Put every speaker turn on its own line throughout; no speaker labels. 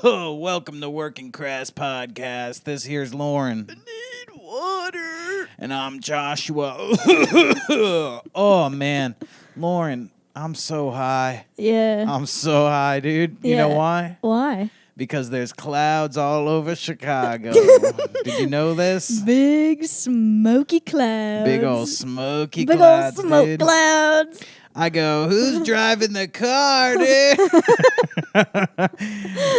Welcome to Working Crass Podcast. This here's Lauren.
I need water.
And I'm Joshua. Oh, man. Lauren, I'm so high.
Yeah.
I'm so high, dude. You know why?
Why?
Because there's clouds all over Chicago. Did you know this?
Big smoky clouds.
Big old smoky
Big
clouds,
old smoke
dude.
clouds.
I go, who's driving the car, dude?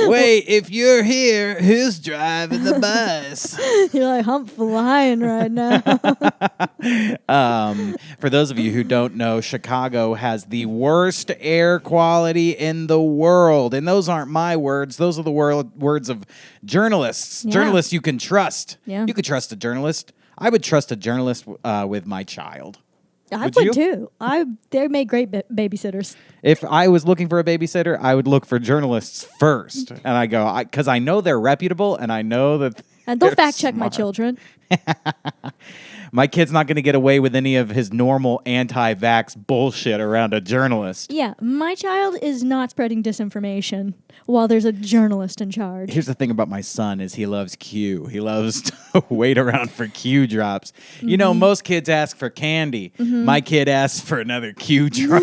Wait, if you're here, who's driving the bus?
You're like, I'm flying right now.
For those of you who don't know, Chicago has the worst air quality in the world. And those aren't my words. Those are the words of journalists.
Yeah.
Journalists you can trust.
Yeah.
You could trust a journalist. I would trust a journalist with my child.
I
Would
would
you?
too. They make great babysitters.
If I was looking for a babysitter, I would look for journalists first. And I go, because I know they're reputable and I know that
And they'll
they're
fact check my
smart.
children.
My kid's not going to get away with any of his normal anti-vax bullshit around a journalist.
Yeah, my child is not spreading disinformation while there's a journalist in charge.
Here's the thing about my son is he loves Q. He loves to wait around for Q drops. You know, most kids ask for candy. My kid asks for another Q drop.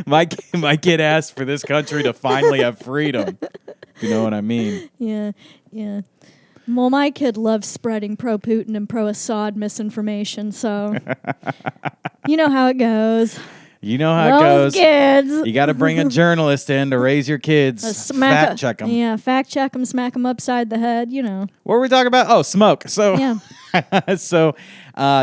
my kid asks for this country to finally have freedom. You know what I mean?
Yeah. Well, my kid loves spreading pro-Putin and pro-Assad misinformation, so you know how it goes.
You know how it
Those
goes.
kids.
You got to bring a journalist in to raise your kids. Fact check them.
Yeah, fact check them, smack them upside the head, you know.
What were we talking about? Oh, smoke. So,
Yeah.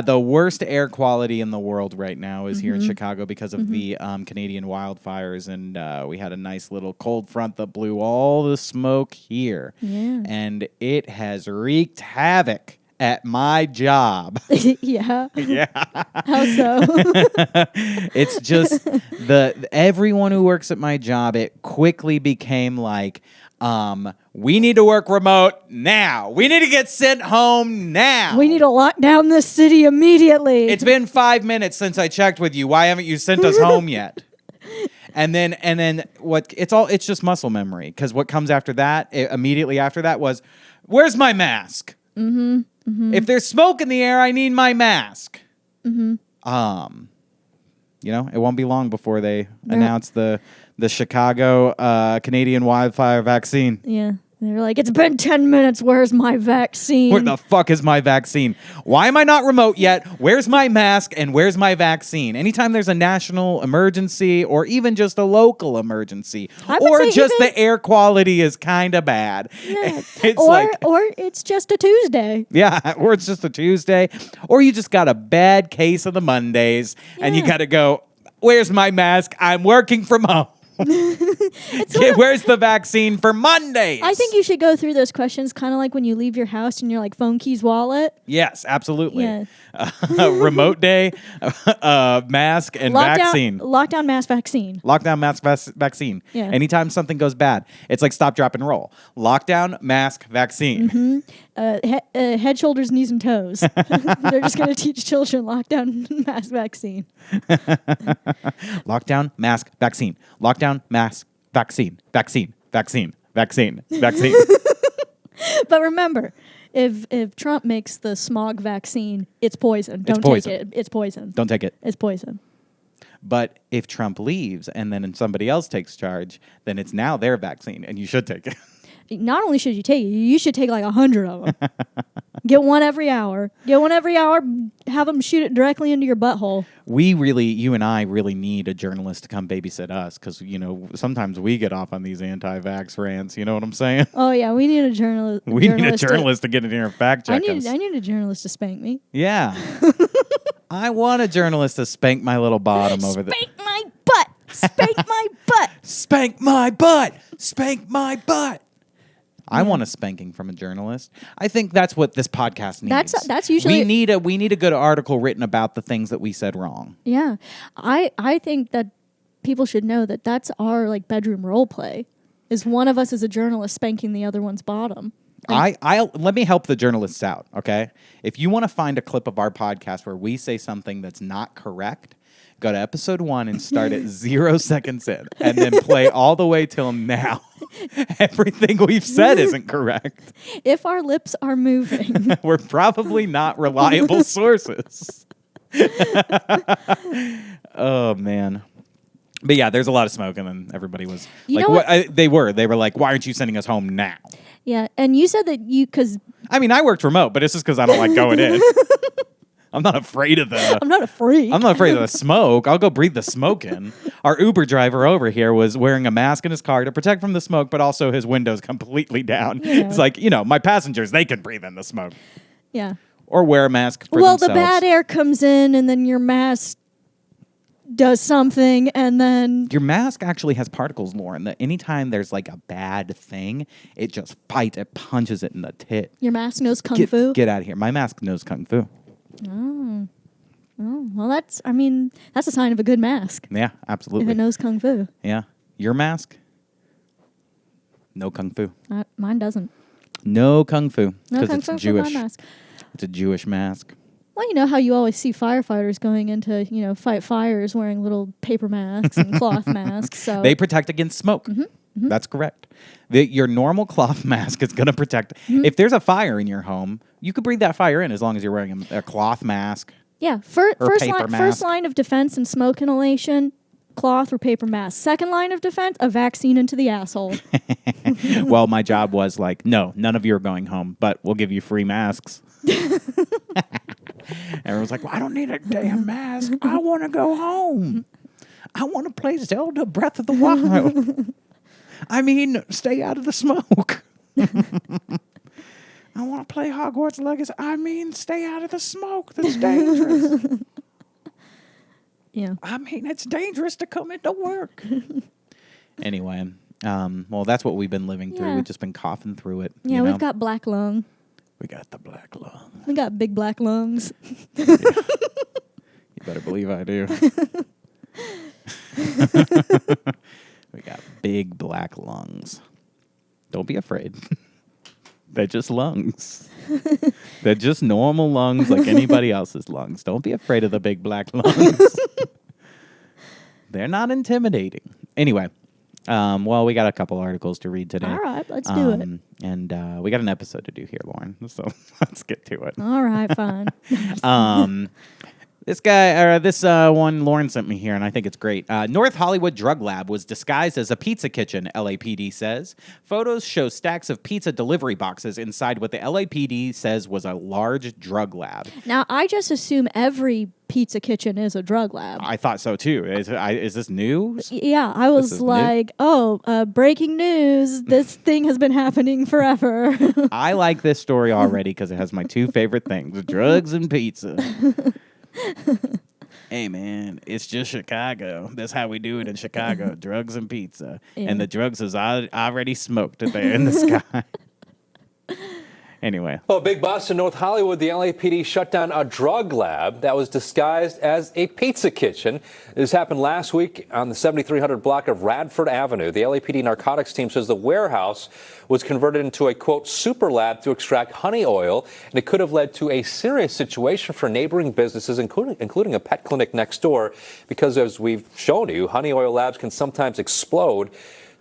the worst air quality in the world right now is here in Chicago because of the Canadian wildfires. And we had a nice little cold front that blew all the smoke here.
Yeah.
And it has wreaked havoc at my job.
Yeah.
Yeah.
How so?
It's just everyone who works at my job, it quickly became like, we need to work remote now. We need to get sent home now.
We need to lock down this city immediately.
It's been 5 minutes since I checked with you. Why haven't you sent us home yet? And then it's just muscle memory, because what comes after that, immediately after that, was, where's my mask? If there's smoke in the air, I need my mask. You know, it won't be long before they announce the Chicago Canadian wildfire vaccine.
Yeah. They're like, it's been 10 minutes. Where's my vaccine?
Where the fuck is my vaccine? Why am I not remote yet? Where's my mask and where's my vaccine? Anytime there's a national emergency or even just a local emergency or just the air quality is kind of bad.
Yeah.
It's
or it's just a Tuesday.
Yeah, or it's just a Tuesday. Or you just got a bad case of the Mondays and you got to go, where's my mask? I'm working from home. Where's the vaccine for Mondays?
I think you should go through those questions kind of like when you leave your house and you're like, phone keys, wallet.
Yes, absolutely.
Yeah.
Remote day, mask, and vaccine.
Lockdown, mask, vaccine.
Lockdown, mask, vaccine.
Yeah.
Anytime something goes bad, it's like stop, drop, and roll. Lockdown, mask, vaccine.
Head, shoulders, knees, and toes. They're just going to teach children lockdown, mask, vaccine.
Lockdown, mask, vaccine. Lockdown, mask, vaccine. Vaccine, vaccine, vaccine, vaccine.
But remember, if Trump makes the smog vaccine, it's poison. Don't
poison.
take it. It's poison.
Don't take it.
It's poison.
But if Trump leaves and then somebody else takes charge, then it's now their vaccine, and you should take it.
Not only should you take it, you should take like 100 of them. Get one every hour. Have them shoot it directly into your butthole.
You and I really need a journalist to come babysit us, because, you know, sometimes we get off on these anti-vax rants. You know what I'm saying?
Oh, yeah. We need a journalist.
We need a journalist to get in here and fact check us.
I need a journalist to spank me.
Yeah. I want a journalist to spank my little bottom over there.
Spank my butt. Spank my butt.
Spank my butt. Spank my butt. I want a spanking from a journalist. I think that's what this podcast needs.
That's usually
we need a good article written about the things that we said wrong.
Yeah. I think that people should know that that's our like bedroom role play. Is one of us as a journalist spanking the other one's bottom.
I'll let me help the journalists out, okay? If you want to find a clip of our podcast where we say something that's not correct, go to episode 1 and start at 0 seconds in, and then play all the way till now. Everything we've said isn't correct.
If our lips are moving.
We're probably not reliable sources. Oh, man. But yeah, there's a lot of smoke, and then everybody was they were like, why aren't you sending us home now?
Yeah, and you said that because...
I mean, I worked remote, but it's just because I don't like going in. I'm not afraid of the...
I'm not a freak.
I'm not afraid of the smoke. I'll go breathe the smoke in. Our Uber driver over here was wearing a mask in his car to protect from the smoke, but also his windows completely down. Yeah. It's like, my passengers, they can breathe in the smoke.
Yeah.
Or wear a mask for themselves.
The bad air comes in, and then your mask does something, and then...
Your mask actually has particles, Lauren, that anytime there's like a bad thing, it just fights, it punches it in the tit.
Your mask knows Kung Fu?
Get out of here. My mask knows Kung Fu.
Oh. Well, that's a sign of a good mask.
Yeah, absolutely.
If it knows Kung Fu.
Yeah. Your mask? No Kung Fu.
Mine doesn't.
No Kung Fu.
No Kung
it's
Fu
Jewish.
for my mask.
It's a Jewish mask.
Well, you know how you always see firefighters going into, fight fires wearing little paper masks and cloth masks. So
they protect against smoke. Mm-hmm. Mm-hmm. That's correct. Your normal cloth mask is going to protect. Mm-hmm. If there's a fire in your home, you could breathe that fire in as long as you're wearing a cloth mask.
Yeah. First line of defense in smoke inhalation, cloth or paper mask. Second line of defense, a vaccine into the asshole.
Well, my job was like, no, none of you are going home, but we'll give you free masks. Everyone's like, well, I don't need a damn mask. I want to go home. I want to play Zelda Breath of the Wild. I mean, stay out of the smoke. I want to play Hogwarts Legacy. I mean, stay out of the smoke. That's dangerous.
Yeah.
I mean, it's dangerous to come into work. Anyway, well, that's what we've been living through. We've just been coughing through it.
Yeah, we've got black lung.
We got the black lung.
We got big black lungs.
Yeah. You better believe I do. We got big black lungs. Don't be afraid. They're just lungs. They're just normal lungs like anybody else's lungs. Don't be afraid of the big black lungs. They're not intimidating. Anyway, well, we got a couple articles to read today.
All right, let's do it.
And we got an episode to do here, Lauren. So let's get to it.
All right, fine.
This one Lauren sent me here, and I think it's great. North Hollywood drug lab was disguised as a pizza kitchen, LAPD says. Photos show stacks of pizza delivery boxes inside what the LAPD says was a large drug lab.
Now, I just assume every pizza kitchen is a drug lab.
I thought so, too. Is this news?
Yeah, I was like, breaking news. This thing has been happening forever.
I like this story already because it has my two favorite things, drugs and pizza. Hey, man, it's just Chicago. That's how we do it in Chicago. Drugs and pizza. Yeah. And the drugs is already smoked there in the sky. Anyway.
Well, big bust in North Hollywood. The LAPD shut down a drug lab that was disguised as a pizza kitchen. This happened last week on the 7300 block of Radford Avenue. The LAPD narcotics team says the warehouse was converted into a, quote, super lab to extract honey oil, and it could have led to a serious situation for neighboring businesses, including a pet clinic next door, because as we've shown you, honey oil labs can sometimes explode.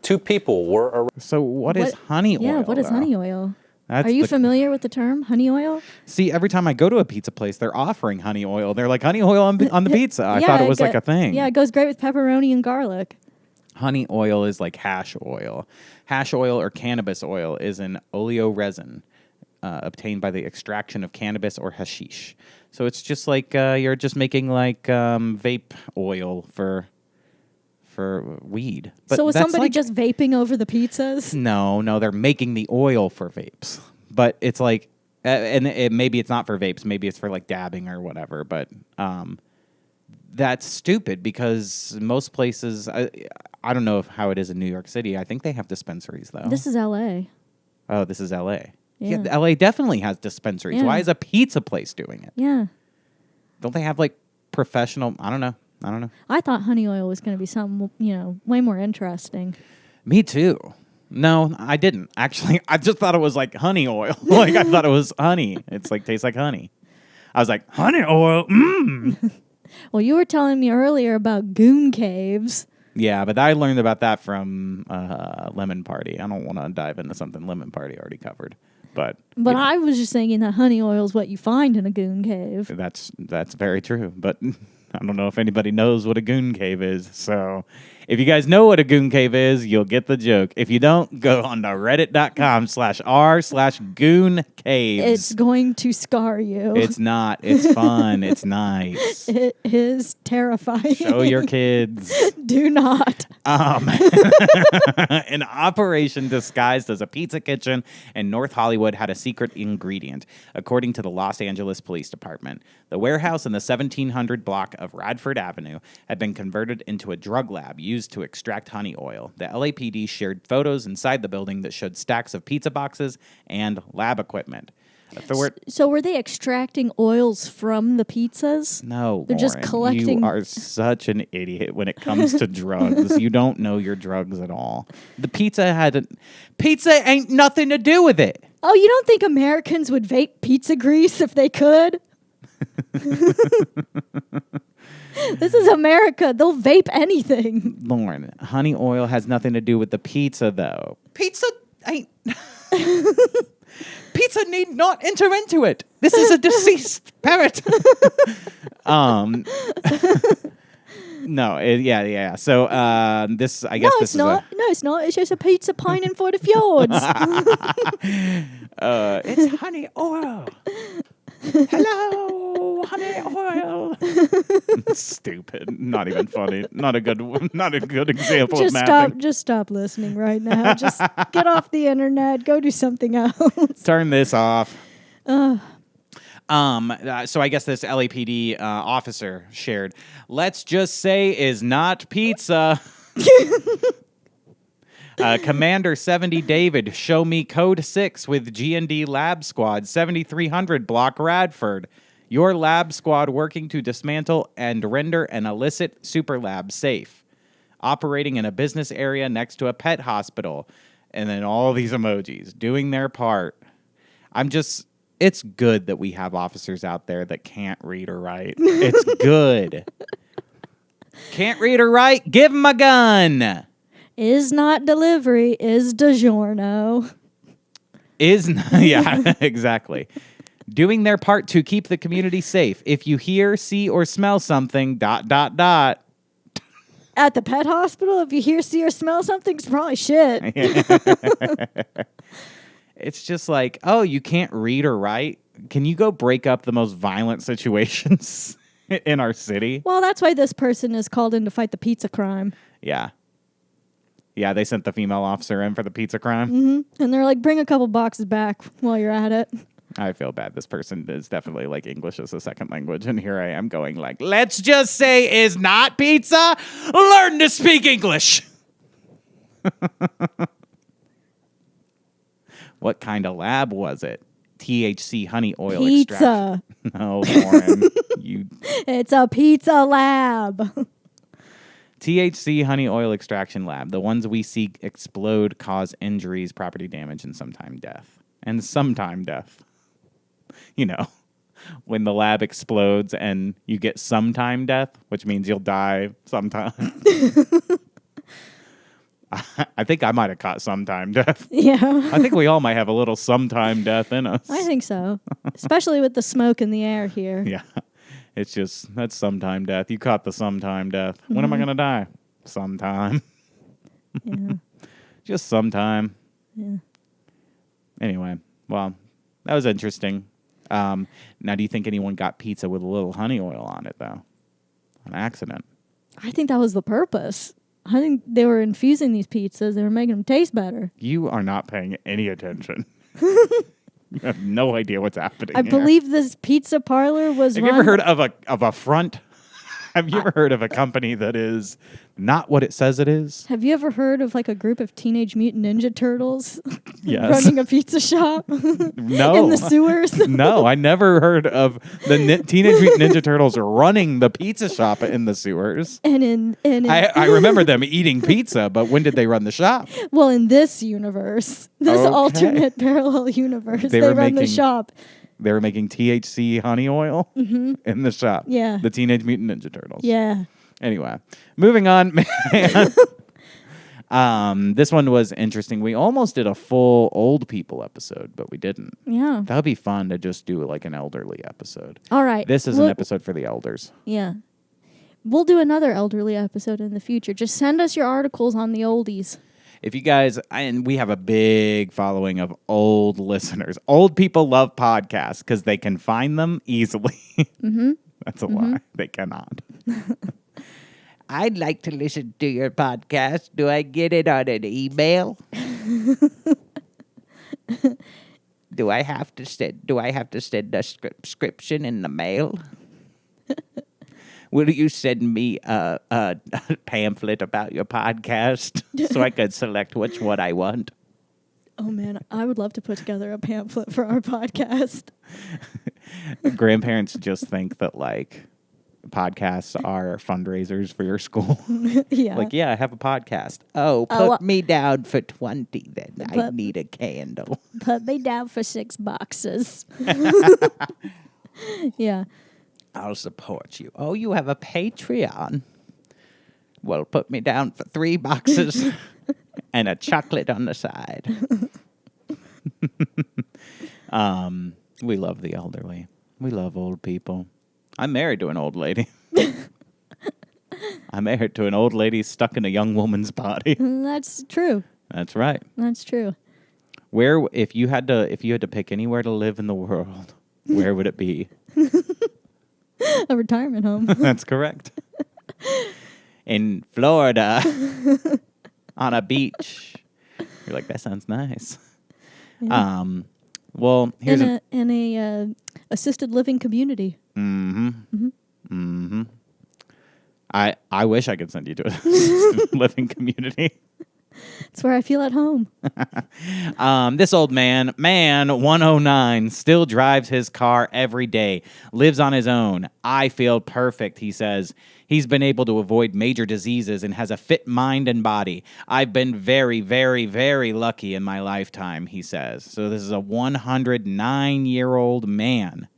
2 people were arrested.
So what is honey oil?
Yeah, what is honey oil?
Are
you familiar with the term honey oil?
See, every time I go to a pizza place, they're offering honey oil. They're like, honey oil on the pizza. I thought it was like a thing.
Yeah, it goes great with pepperoni and garlic.
Honey oil is like hash oil. Hash oil or cannabis oil is an oleoresin obtained by the extraction of cannabis or hashish. So it's just like you're just making like vape oil for weed. But
so was somebody just vaping over the pizzas?
No, they're making the oil for vapes. But it's like, maybe it's not for vapes. Maybe it's for like dabbing or whatever. But that's stupid because most places, I don't know how it is in New York City. I think they have dispensaries though.
This is L.A.
Oh, this is L.A. Yeah, L.A. definitely has dispensaries. Yeah. Why is a pizza place doing it?
Yeah.
Don't they have like professional? I don't know.
I thought honey oil was going to be something, way more interesting.
Me too. No, I didn't. Actually, I just thought it was like honey oil. Like I thought it was honey. It's like tastes like honey. I was like, honey oil?
Well, you were telling me earlier about goon caves.
Yeah, but I learned about that from Lemon Party. I don't want to dive into something Lemon Party already covered. But
I was just thinking that honey oil is what you find in a goon cave.
that's very true. But I don't know if anybody knows what a goon cave is. So if you guys know what a goon cave is, you'll get the joke. If you don't, go on to reddit.com/r/goon caves.
It's going to scar you.
It's not. It's fun. It's nice.
It is terrifying.
Show your kids.
Do not.
An operation disguised as a pizza kitchen in North Hollywood had a secret ingredient, according to the Los Angeles Police Department. The warehouse in the 1700 block of Radford Avenue had been converted into a drug lab used to extract honey oil. The LAPD shared photos inside the building that showed stacks of pizza boxes and lab equipment.
So were they extracting oils from the pizzas?
No,
they're just collecting.
You are such an idiot when it comes to drugs. You don't know your drugs at all. The pizza ain't nothing to do with it.
Oh, you don't think Americans would vape pizza grease if they could? This is America. They'll vape anything.
Lauren, honey oil has nothing to do with the pizza, though. Pizza ain't. Pizza need not enter into it. This is a deceased parrot. No, yeah. So this, I guess, this is
not. No, it's not. It's just a pizza pining for the fjords.
It's honey oil. Hello, honey oil. Stupid. Not even funny. Not a good example of mapping.
Just stop listening right now. Just get off the internet. Go do something else.
Turn this off. So I guess this LAPD officer shared, let's just say is not pizza. Commander 70 David, show me code 6 with G&D Lab Squad, 7300 block Radford. Your lab squad working to dismantle and render an illicit super lab safe. Operating in a business area next to a pet hospital. And then all these emojis doing their part. It's good that we have officers out there that can't read or write. It's good. Can't read or write? Give them a gun.
Is not delivery, is DiGiorno.
Yeah, exactly. Doing their part to keep the community safe. If you hear, see, or smell something, ... At
the pet hospital, if you hear, see, or smell something, it's probably shit.
It's just like, oh, you can't read or write? Can you go break up the most violent situations in our city?
Well, that's why this person is called in to fight the pizza crime.
Yeah. Yeah, they sent the female officer in for the pizza crime.
Mm-hmm. And they're like, bring a couple boxes back while you're at it.
I feel bad. This person is definitely like English as a second language. And here I am going like, let's just say is not pizza. Learn to speak English. What kind of lab was it? THC honey oil
extraction.
Pizza. No, Lauren.
It's a pizza lab.
THC honey oil extraction lab. The ones we see explode, cause injuries, property damage, and sometime death. And sometime death. You know, when the lab explodes and you get sometime death, which means you'll die sometime. I think I might have caught sometime death.
Yeah.
I think we all might have a little sometime death in us.
I think so. Especially with the smoke in the air here.
Yeah. It's just, that's sometime death. You caught the sometime death. When am I going to die? Sometime.
Yeah.
Just sometime.
Yeah.
Anyway, well, that was interesting. Now, do you think anyone got pizza with a little honey oil on it, though? An accident.
I think that was the purpose. I think they were infusing these pizzas. They were making them taste better.
You are not paying any attention. You have no idea what's happening.
I believe this pizza parlor was.
Have you ever heard of a front? Have you ever heard of a company that is not what it says it is?
Have you ever heard of like a group of Teenage Mutant Ninja Turtles
yes.
running a pizza shop?
No.
In the sewers?
No, I never heard of the Teenage Mutant Ninja Turtles running the pizza shop in the sewers. I remember them eating pizza, but when did they run the shop?
Well, in this universe, this alternate parallel universe, they run the shop
They were making THC honey oil in the shop.
Yeah.
The Teenage Mutant Ninja Turtles.
Yeah.
Anyway, moving on, man. This one was interesting. We almost did a full old people episode, but we didn't.
Yeah.
That would be fun to just do like an elderly episode.
All right.
This is an episode for the elders.
Yeah. We'll do another elderly episode in the future. Just send us your articles on the oldies.
If you guys, and we have a big following of old listeners. Old people love podcasts because they can find them easily. That's a lie. They cannot. I'd like to listen to your podcast. Do I get it on an email? Do I have to send a subscription in the mail? Will you send me a pamphlet about your podcast so I can select which one I want?
Oh, man. I would love to put together a pamphlet for our podcast.
Grandparents just think that, like, podcasts are fundraisers for your school.
Yeah.
Like, yeah, I have a podcast. Oh, put me down for 20 then. I need a candle.
Put me down for $6. Yeah.
I'll support you. Oh, you have a Patreon? Well, put me down for $3 and a chocolate on the side. We love the elderly. We love old people. I'm married to an old lady. I'm married to an old lady stuck in a young woman's body.
That's true.
That's right.
That's true.
Where, if you had to pick anywhere to live in the world, where would it be?
A retirement home.
That's correct. In Florida, on a beach. You're like, that sounds nice.
Yeah.
Well, here's
in a assisted living community.
I wish I could send you to a assisted living community.
It's where I feel at home.
This old man 109, still drives his car every day, lives on his own. I feel perfect, he says. He's been able to avoid major diseases and has a fit mind and body. I've been very, very, very lucky in my lifetime, he says. So this is a 109-year-old man.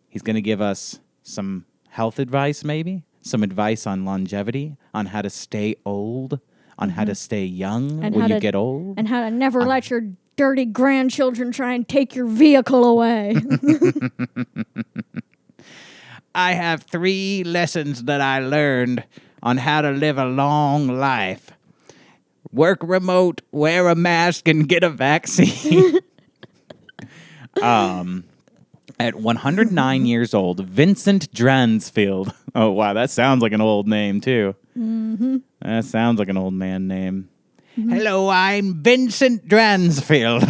He's going to give us some health advice, maybe, some advice on longevity, on how to stay old, on how to stay young
And
when you get old.
And how to never let your dirty grandchildren try and take your vehicle away.
I have 3 lessons that I learned on how to live a long life. Work remote, wear a mask, and get a vaccine. At 109 years old, Vincent Dransfield. Oh, wow, that sounds like an old name, too. That sounds like an old man name. Hello, I'm Vincent Dransfield.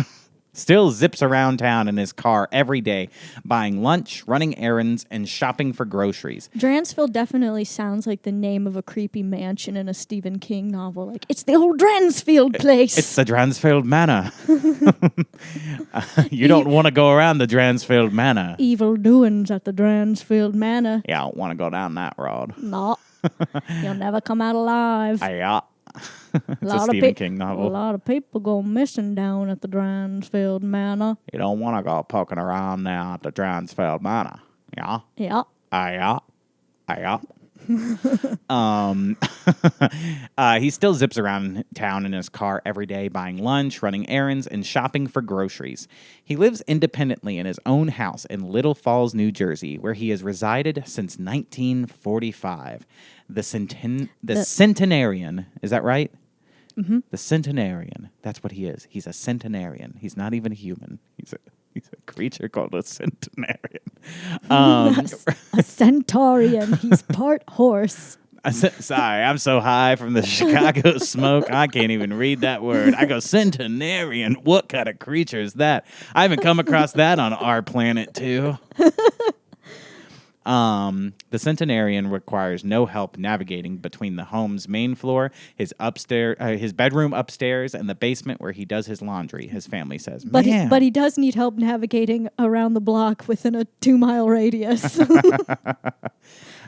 Still zips around town in his car every day, buying lunch, running errands, and shopping for groceries.
Dransfield definitely sounds like the name of a creepy mansion in a Stephen King novel. Like, it's the old Dransfield place.
It's the Dransfield Manor. You don't want to go around the Dransfield Manor.
Evil doings at the Dransfield Manor.
Yeah, I don't want to go down that road.
No. You'll never come out alive.
Yeah. It's a Stephen King novel.
A lot of people go missing down at the Dransfield Manor.
You don't want to go poking around now at the Dransfield Manor. Yeah?
Yeah.
Yeah. He still zips around town in his car every day, buying lunch, running errands, and shopping for groceries. He lives independently in his own house in Little Falls, New Jersey, where he has resided since 1945. The centenarian, is that right? Mm-hmm. The centenarian. That's what he is. He's a centenarian. He's not even a human. He's a creature called a centenarian.
A centaurian. He's part horse.
Sorry, I'm so high from the Chicago smoke, I can't even read that word. I go, centenarian. What kind of creature is that? I haven't come across that on our planet, too. The centenarian requires no help navigating between the home's main floor, his bedroom upstairs, and the basement where he does his laundry, his family says.
But he does need help navigating around the block within a 2-mile radius.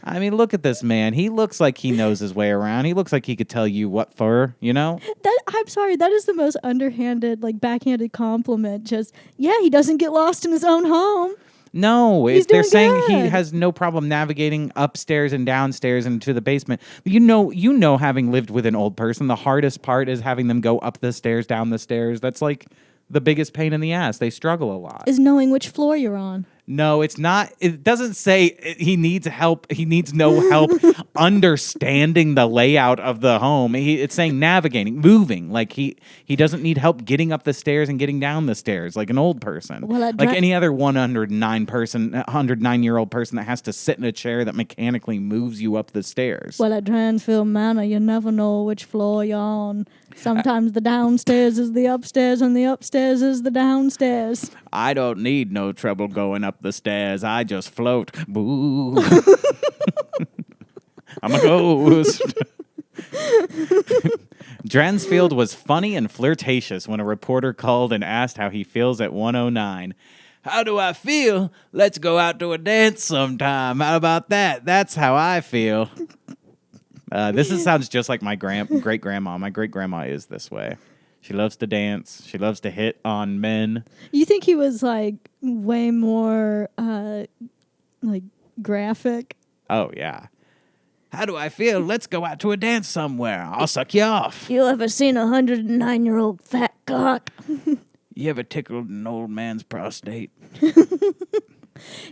I mean, look at this man. He looks like he knows his way around. He looks like he could tell you what for, you know?
I'm sorry, that is the most underhanded, backhanded compliment. Just, yeah, he doesn't get lost in his own home.
No,
He's
they're
doing
saying he
good.
has no problem navigating upstairs and downstairs and to the basement. You know, having lived with an old person, the hardest part is having them go up the stairs, down the stairs. That's like the biggest pain in the ass. They struggle a lot.
Is knowing which floor you're on.
No, it's not. It doesn't say he needs help. He needs no help understanding the layout of the home. It's saying navigating, moving. Like he doesn't need help getting up the stairs and getting down the stairs like an old person.
Well,
like any other 109-year-old person that has to sit in a chair that mechanically moves you up the stairs.
Well, at Dransfield Manor, you never know which floor you're on. Sometimes the downstairs is the upstairs and the upstairs is the downstairs.
I don't need no trouble going up the stairs. I just float. Boo. I'm a ghost. Dransfield was funny and flirtatious when a reporter called and asked how he feels at 109. How do I feel? Let's go out to a dance sometime. How about that? That's how I feel. Sounds just like my great-grandma. My great-grandma is this way. She loves to dance. She loves to hit on men.
You think he was like way more like graphic?
Oh, yeah. How do I feel? Let's go out to a dance somewhere. I'll suck you off.
You ever seen a 109-year-old fat cock?
You ever tickled an old man's prostate?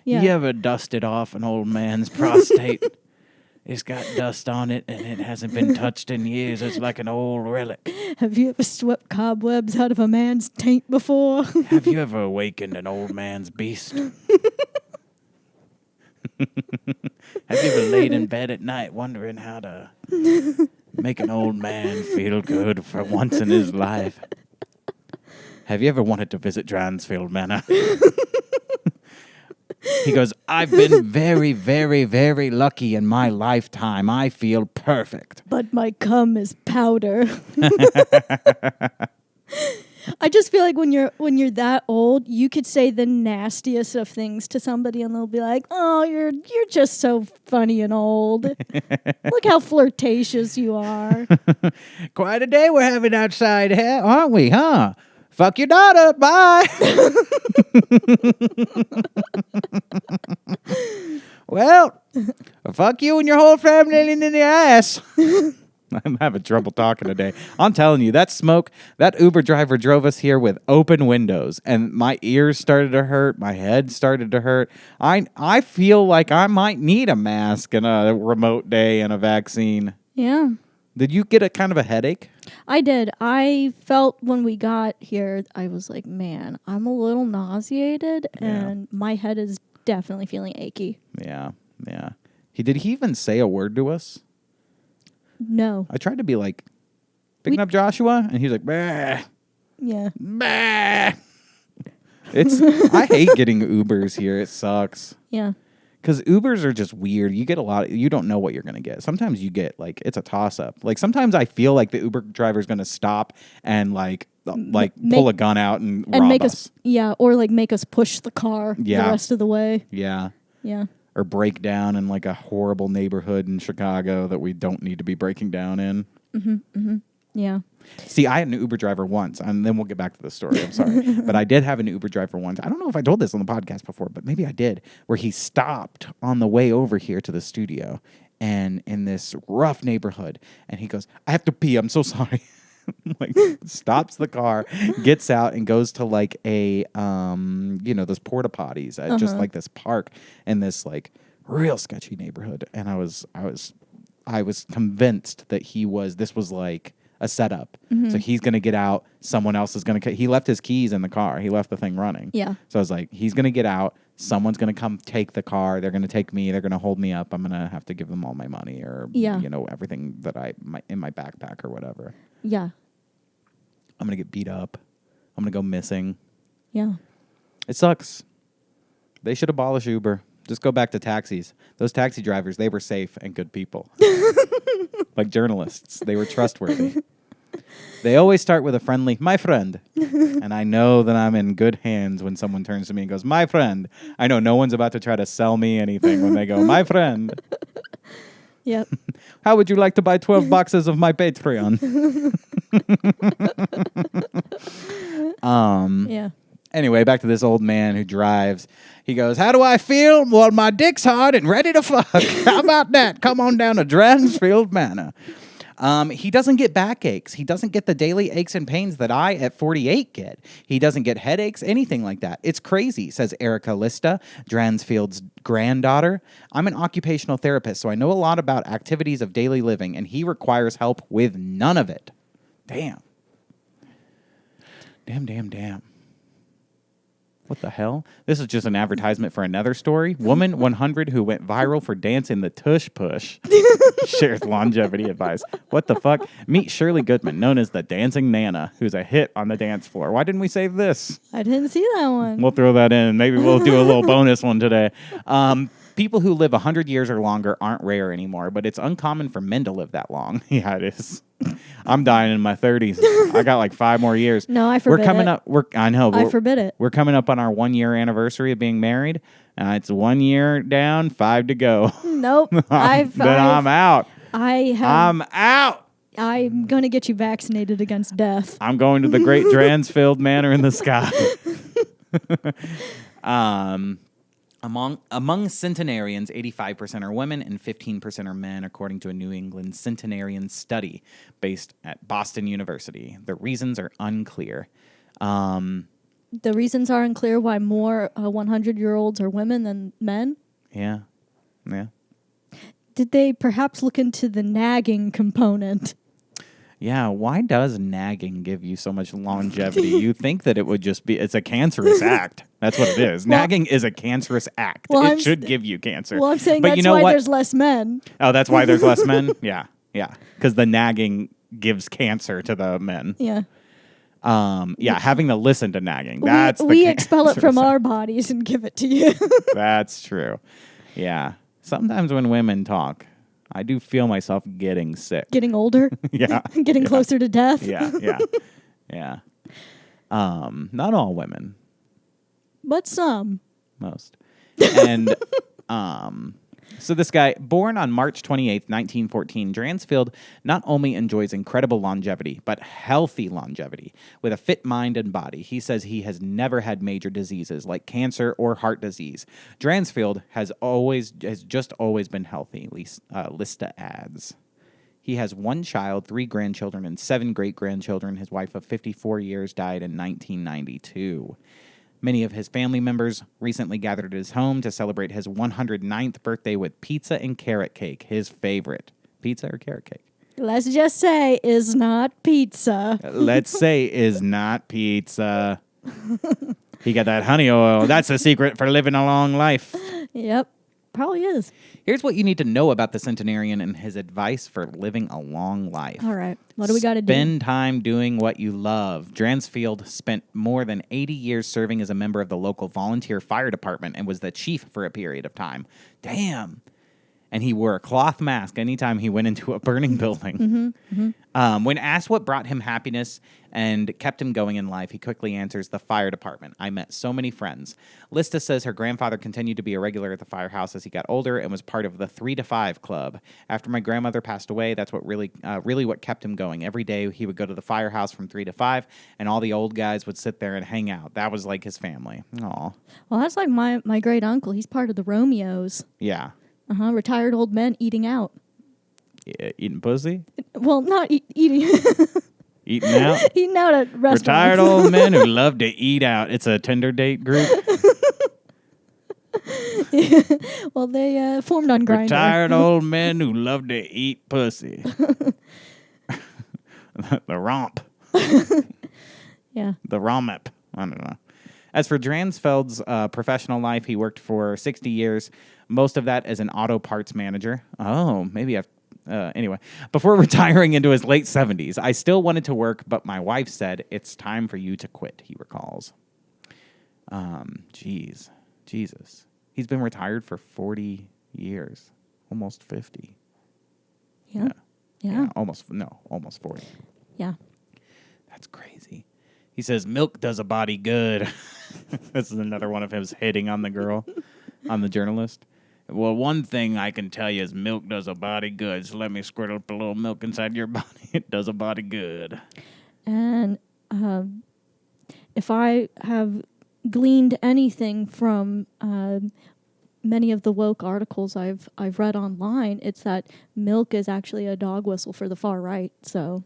Yeah.
You ever dusted off an old man's prostate? It's got dust on it, and it hasn't been touched in years. It's like an old relic.
Have you ever swept cobwebs out of a man's taint before?
Have you ever awakened an old man's beast? Have you ever laid in bed at night wondering how to make an old man feel good for once in his life? Have you ever wanted to visit Dransfield Manor? He goes, I've been very, very, very lucky in my lifetime. I feel perfect.
But my cum is powder. I just feel like when you're that old, you could say the nastiest of things to somebody and they'll be like, "Oh, you're just so funny and old. Look how flirtatious you are."
Quite a day we're having outside, aren't we, huh? Fuck your daughter. Bye. Well, fuck you and your whole family in the ass. I'm having trouble talking today. I'm telling you, that Uber driver drove us here with open windows, and my ears started to hurt. My head started to hurt. I feel like I might need a mask and a remote day and a vaccine.
Yeah.
Did you get a kind of a headache?
I did. I felt when we got here, I was like, man, I'm a little nauseated, and my head is definitely feeling achy.
Yeah. Did he even say a word to us?
No.
I tried to be like, picking up Joshua, and he was like, bah.
Yeah.
Bah. I hate getting Ubers here. It sucks.
Yeah.
Because Ubers are just weird. You get you don't know what you're going to get. Sometimes you get, like, it's a toss-up. Like, sometimes I feel like the Uber driver's going to stop and, pull a gun out and rob
make
us.
Or, make us push the car the rest of the way.
Yeah.
Yeah.
Or break down in, like, a horrible neighborhood in Chicago that we don't need to be breaking down in.
Mm-hmm. Mm-hmm. Yeah.
See, I had an Uber driver once, and then we'll get back to the story. I'm sorry. But I did have an Uber driver once. I don't know if I told this on the podcast before, but maybe I did, where he stopped on the way over here to the studio and in this rough neighborhood. And he goes, I have to pee. I'm so sorry. Stops the car, gets out, and goes to like a, those porta potties at just like this park in this like real sketchy neighborhood. And I was convinced that this was like a setup. Mm-hmm. So he's going to get out. Someone else is going to... He left his keys in the car. He left the thing running. Yeah. So I was like, he's going to get out. Someone's going to come take the car. They're going to take me. They're going to hold me up. I'm going to have to give them all my money or, everything that in my backpack or whatever. Yeah. I'm going to get beat up. I'm going to go missing. Yeah. It sucks. They should abolish Uber. Just go back to taxis. Those taxi drivers, they were safe and good people. Like journalists. They were trustworthy. They always start with a friendly, my friend. And I know that I'm in good hands when someone turns to me and goes, my friend. I know no one's about to try to sell me anything when they go, my friend. Yep. How would you like to buy 12 boxes of my Patreon? Yeah. Anyway, back to this old man who drives. He goes, how do I feel? Well, my dick's hard and ready to fuck. How about that? Come on down to Dransfield Manor. He doesn't get backaches. He doesn't get the daily aches and pains that I, at 48, get. He doesn't get headaches, anything like that. It's crazy, says Erica Lista, Dransfield's granddaughter. I'm an occupational therapist, so I know a lot about activities of daily living, and he requires help with none of it. Damn. Damn. What the hell? This is just an advertisement for another story. Woman 100 who went viral for dancing the tush push shares longevity advice. What the fuck? Meet Shirley Goodman, known as the Dancing Nana, who's a hit on the dance floor. Why didn't we save this?
I didn't see that one.
We'll throw that in. Maybe we'll do a little bonus one today. People who live 100 years or longer aren't rare anymore, but it's uncommon for men to live that long. Yeah, it is. I'm dying in my 30s. I got like 5 more years.
No, I forbid
We're coming
it.
up. I know.
I forbid it.
We're coming up on our 1-year anniversary of being married. It's 1 year down, 5 to go.
Nope.
I'm out.
I'm
out.
I'm going to get you vaccinated against death.
I'm going to the Great Dransfield Manor in the sky. Among centenarians, 85% are women and 15% are men, according to a New England centenarian study based at Boston University. The reasons are unclear.
The reasons are unclear why more 100-year-olds are women than men.
Yeah.
Did they perhaps look into the nagging component?
Yeah, why does nagging give you so much longevity? You think that it would just be, it's a cancerous act. That's what it is. Nagging is a cancerous act. It should give you cancer.
Well, I'm saying
but
that's
you know
why
what?
there's less men.
Oh, that's why there's less men? Yeah. Because the nagging gives cancer to the men.
Yeah.
Having to listen to nagging.
We expel it from
cancerous
our bodies and give it to you.
That's true. Yeah. Sometimes when women talk, I do feel myself getting sick.
Getting older?
Yeah.
Getting closer to death?
Yeah. Not all women.
But some.
Most. And so this guy, born on March 28th, 1914, Dransfield not only enjoys incredible longevity, but healthy longevity with a fit mind and body. He says he has never had major diseases like cancer or heart disease. Dransfield has just always been healthy, Lista adds. He has 1 child, 3 grandchildren, and 7 great-grandchildren. His wife of 54 years died in 1992. Many of his family members recently gathered at his home to celebrate his 109th birthday with pizza and carrot cake, his favorite. Pizza or carrot cake?
Let's just say is not pizza.
Let's say is not pizza. He got that honey oil. That's the secret for living a long life.
Yep. Probably is.
Here's what you need to know about the centenarian and his advice for living a long life.
All right. What do we got to do?
Spend time doing what you love. Dransfield spent more than 80 years serving as a member of the local volunteer fire department and was the chief for a period of time. Damn. And he wore a cloth mask anytime he went into a burning building. When asked what brought him happiness and kept him going in life, he quickly answers, the fire department. I met so many friends. Lista says her grandfather continued to be a regular at the firehouse as he got older and was part of the 3 to 5 club. After my grandmother passed away, that's what really what kept him going. Every day he would go to the firehouse from 3 to 5, and all the old guys would sit there and hang out. That was like his family. Aw.
Well, that's like my great uncle. He's part of the Romeos.
Yeah.
Retired old men eating out.
Yeah, eating pussy?
Well, not eating.
Eating out?
Eating out at restaurants.
Retired old men who love to eat out. It's a Tinder date group.
Well, they formed on Grindr.
Retired old men who love to eat pussy. The romp.
Yeah.
The romp. I don't know. As for Dransfeld's professional life, he worked for 60 years, most of that as an auto parts manager. Oh, maybe anyway, before retiring into his late 70s, I still wanted to work, but my wife said, it's time for you to quit, he recalls. Jesus. He's been retired for 40 years, almost 50.
Yeah.
Almost 40.
Yeah.
That's crazy. He says, milk does a body good. This is another one of his hitting on the girl, on the journalist. Well, one thing I can tell you is milk does a body good. So let me squirt up a little milk inside your body. It does a body good.
And if I have gleaned anything from many of the woke articles I've read online, it's that milk is actually a dog whistle for the far right. So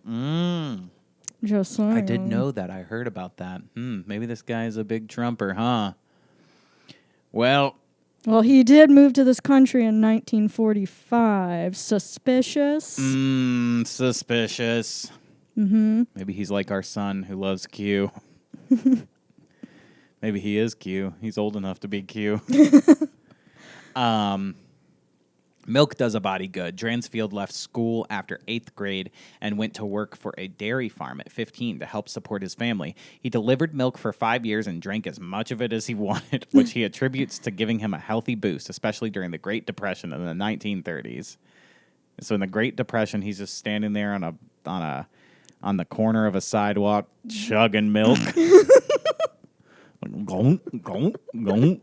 just saying.
I did know that. I heard about that. Maybe this guy's a big Trumper, huh? Well,
he did move to this country in 1945. Suspicious?
Suspicious. Maybe he's like our son who loves Q. Maybe he is Q. He's old enough to be Q. Milk does a body good. Dransfield left school after 8th grade and went to work for a dairy farm at 15 to help support his family. He delivered milk for 5 years and drank as much of it as he wanted, which he attributes to giving him a healthy boost, especially during the Great Depression in the 1930s. So in the Great Depression, he's just standing there on the corner of a sidewalk chugging milk. Gonk, gonk, gonk.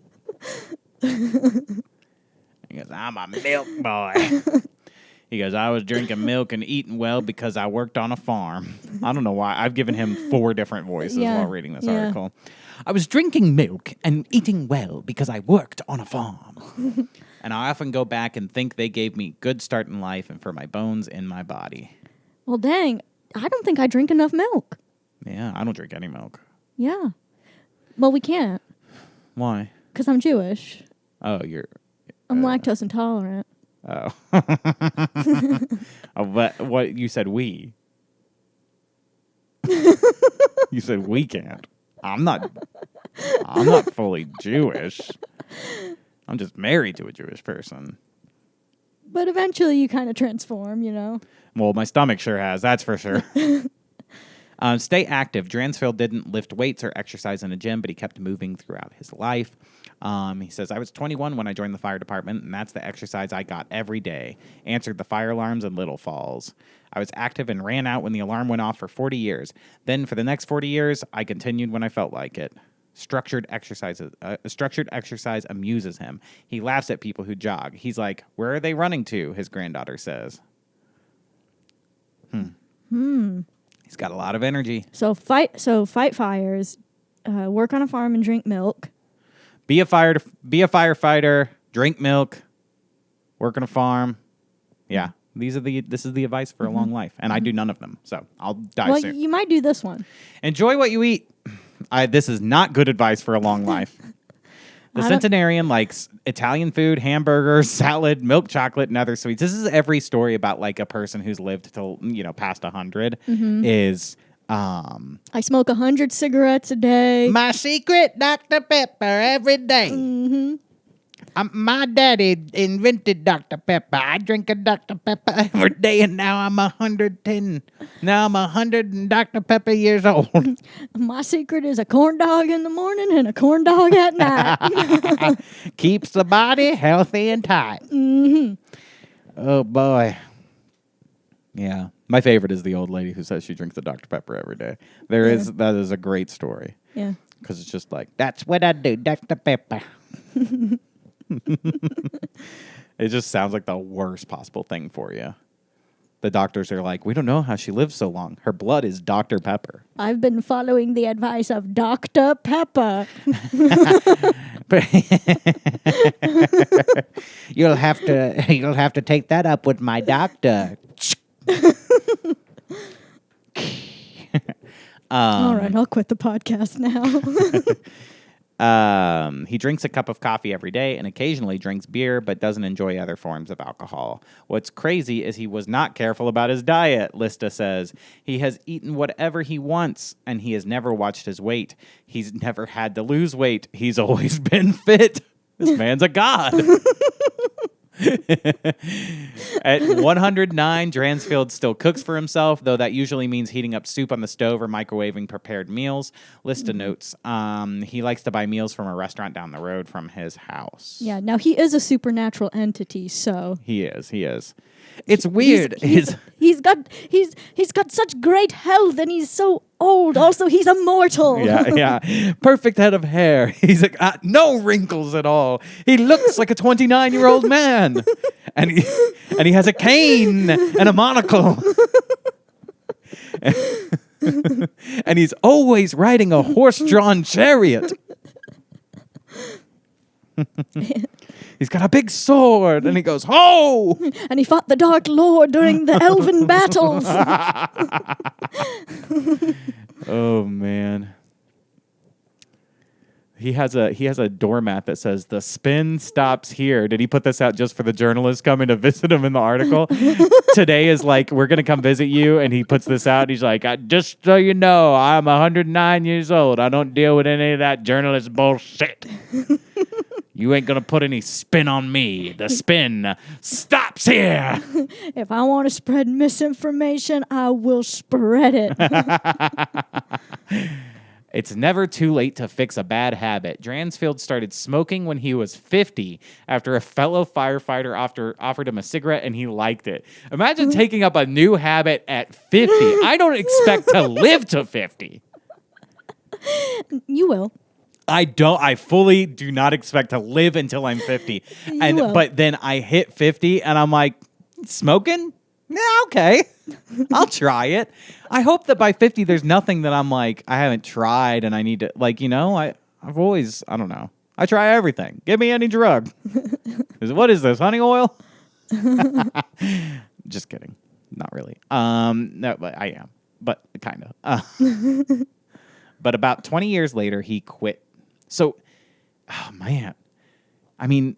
He goes, I'm a milk boy. He goes, I was drinking milk and eating well because I worked on a farm. I don't know why. I've given him 4 different voices while reading this article. I was drinking milk and eating well because I worked on a farm. And I often go back and think they gave me a good start in life and for my bones in my body.
Well, dang. I don't think I drink enough milk.
Yeah, I don't drink any milk.
Yeah. Well, we can't.
Why?
Because I'm Jewish.
Oh,
I'm lactose intolerant.
Oh. What you said we. You said we can't. I'm not fully Jewish. I'm just married to a Jewish person.
But eventually you kind of transform, you know.
Well, my stomach sure has, that's for sure. Stay active. Dransfield didn't lift weights or exercise in a gym, but he kept moving throughout his life. He says, I was 21 when I joined the fire department, and that's the exercise I got every day. Answered the fire alarms in Little Falls. I was active and ran out when the alarm went off for 40 years. Then for the next 40 years, I continued when I felt like it. Structured exercise amuses him. He laughs at people who jog. He's like, where are they running to? His granddaughter says. He's got a lot of energy.
So fight fires, work on a farm and drink milk.
Be a firefighter, drink milk, work on a farm. Yeah, this is the advice for a long life, and I do none of them, so I'll die soon.
Well, you might do this one.
Enjoy what you eat. This is not good advice for a long life. The centenarian likes Italian food, hamburgers, salad, milk chocolate, and other sweets. This is every story about like a person who's lived till past 100 is.
I smoke 100 cigarettes a day.
My secret Dr. Pepper every day. My daddy invented Dr. Pepper. I drink a Dr. Pepper every day, and now I'm 110. Now I'm 100 and Dr. Pepper years old.
My secret is a corn dog in the morning and a corn dog at night.
Keeps the body healthy and tight. Oh, boy. Yeah. My favorite is the old lady who says she drinks a Dr. Pepper every day. That is a great story.
Yeah.
Because it's just like, that's what I do, Dr. Pepper. It just sounds like the worst possible thing for you. The doctors are like, we don't know how she lives so long. Her blood is Dr. Pepper.
I've been following the advice of Dr. Pepper.
You'll have to take that up with my doctor.
All right, I'll quit the podcast now.
He drinks a cup of coffee every day and occasionally drinks beer, but doesn't enjoy other forms of alcohol. What's crazy is he was not careful about his diet, Lista says. He has eaten whatever he wants, and he has never watched his weight. He's never had to lose weight. He's always been fit. This man's a god. At 109, Dransfield still cooks for himself, though that usually means heating up soup on the stove or microwaving prepared meals. Lista notes, he likes to buy meals from a restaurant down the road from his house.
Yeah, now he is a supernatural entity, so
He is. It's weird.
He's got such great health, and he's so old. Also, he's immortal.
Yeah. Perfect head of hair. He's like, no wrinkles at all. He looks like a 29-year-old man. And he has a cane and a monocle. And he's always riding a horse-drawn chariot. He's got a big sword, and he goes, ho!
And he fought the Dark Lord during the elven battles.
Oh, man. He has a doormat that says, the spin stops here. Did he put this out just for the journalists coming to visit him in the article? Today is like, we're going to come visit you. And he puts this out. He's like, just so you know, I'm 109 years old. I don't deal with any of that journalist bullshit. You ain't going to put any spin on me. The spin stops here.
If I want to spread misinformation, I will spread it.
It's never too late to fix a bad habit. Dransfield started smoking when he was 50 after a fellow firefighter offered him a cigarette and he liked it. Imagine taking up a new habit at 50. I don't expect to live to 50.
You will.
I fully do not expect to live until I'm 50. But then I hit 50 and I'm like, smoking? Yeah, okay. I'll try it. I hope that by 50 there's nothing that I'm like, I haven't tried and I need to, like, you know, I've always, I don't know. I try everything. Give me any drug. What is this, honey oil? Just kidding. Not really. No, but I am. But kind of. But about 20 years later, he quit. So, oh man. I mean,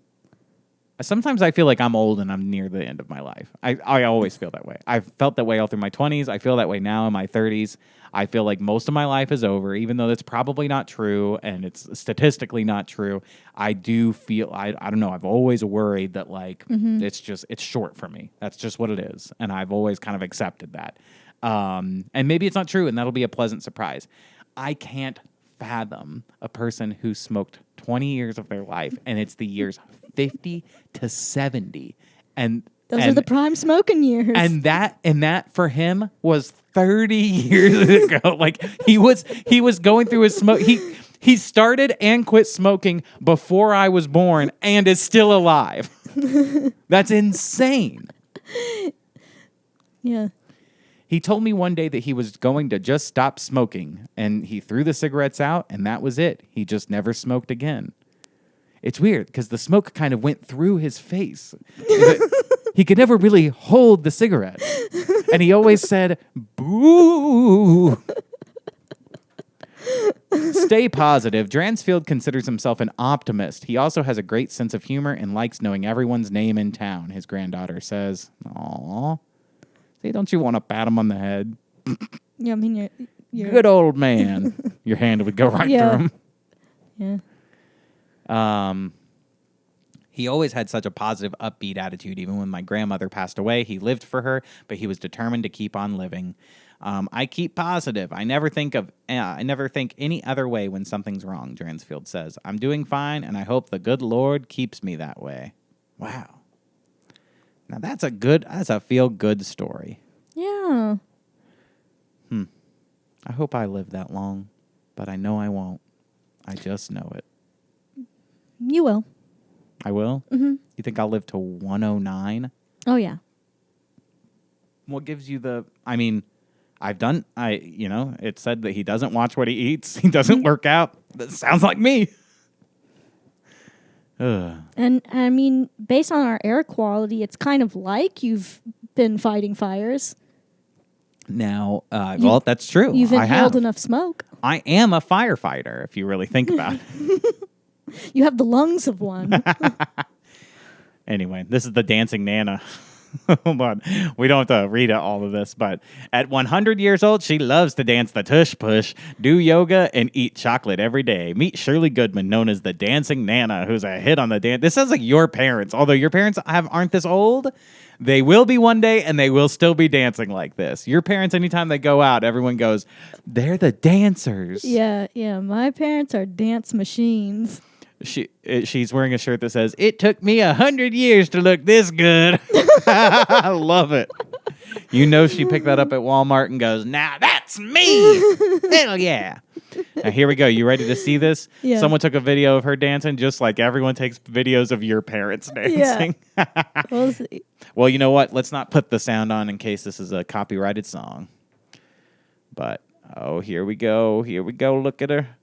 sometimes I feel like I'm old and I'm near the end of my life. I always feel that way. I've felt that way all through my 20s. I feel that way now in my 30s. I feel like most of my life is over, even though that's probably not true and it's statistically not true. I do feel, I don't know, I've always worried that like it's short for me. That's just what it is. And I've always kind of accepted that. And maybe it's not true and that'll be a pleasant surprise. I can't fathom a person who smoked 20 years of their life and it's the years 50 to 70 and
those are the prime smoking years.
And that for him was 30 years ago. Like he was going through his smoke. He started and quit smoking before I was born and is still alive. That's insane.
Yeah.
He told me one day that he was going to just stop smoking, and he threw the cigarettes out, and that was it. He just never smoked again. It's weird, because the smoke kind of went through his face. He could never really hold the cigarette. And he always said, boo. Stay positive. Dransfield considers himself an optimist. He also has a great sense of humor and likes knowing everyone's name in town, his granddaughter says. Aww. See, don't you want to pat him on the head?
Yeah, I mean, you're
good old man. Your hand would go right through him.
Yeah.
He always had such a positive, upbeat attitude. Even when my grandmother passed away, he lived for her, but he was determined to keep on living. I keep positive. I never think any other way when something's wrong, Dransfield says. I'm doing fine, and I hope the good Lord keeps me that way. Wow. Now that's a feel-good story.
Yeah.
I hope I live that long, but I know I won't. I just know it.
You will.
I will?
Mm-hmm.
You think I'll live to 109?
Oh, yeah.
What gives you it said that he doesn't watch what he eats. He doesn't work out. That sounds like me.
And I mean, based on our air quality, it's kind of like you've been fighting fires.
Now, well, that's true.
You've inhaled enough smoke.
I am a firefighter, if you really think about it.
You have the lungs of one.
Anyway, this is the Dancing Nana. Hold on. We don't have to read all of this, but at 100 years old, she loves to dance the tush push, do yoga, and eat chocolate every day. Meet Shirley Goodman, known as the Dancing Nana, who's a hit on the dance. This sounds like your parents, although your parents aren't this old. They will be one day, and they will still be dancing like this. Your parents, anytime they go out, everyone goes, they're the dancers.
Yeah. My parents are dance machines.
She's wearing a shirt that says, "It took me 100 years to look this good." I love it. You know she picked that up at Walmart and goes, "Now that's me." Hell yeah. Now here we go. You ready to see this?
Yeah.
Someone took a video of her dancing just like everyone takes videos of your parents dancing.
Yeah. We'll see.
Well, you know what? Let's not put the sound on in case this is a copyrighted song. But, here we go. Here we go. Look at her.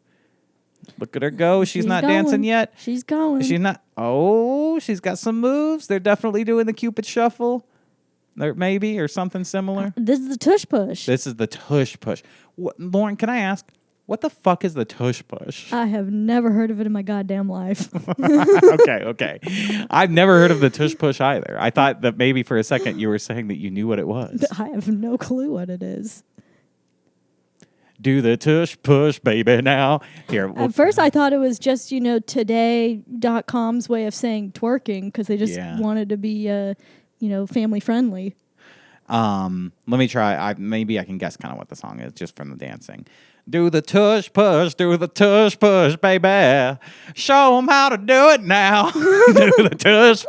Look at her go. She's not
going.
dancing yet.
She's going.
She's not. Oh, she's got some moves. They're definitely doing the Cupid shuffle. Or maybe, or something similar.
This is the tush push.
This is the tush push. Lauren, can I ask, what the fuck is the tush push?
I have never heard of it in my goddamn life.
Okay. I've never heard of the tush push either. I thought that maybe for a second you were saying that you knew what it was.
I have no clue what it is.
Do the tush push, baby, now. Here.
At first, I thought it was just, today.com's way of saying twerking because they just wanted to be, family friendly.
Let me try. Maybe I can guess kind of what the song is just from the dancing. Do the tush push, baby. Show them how to do it now. Do the tush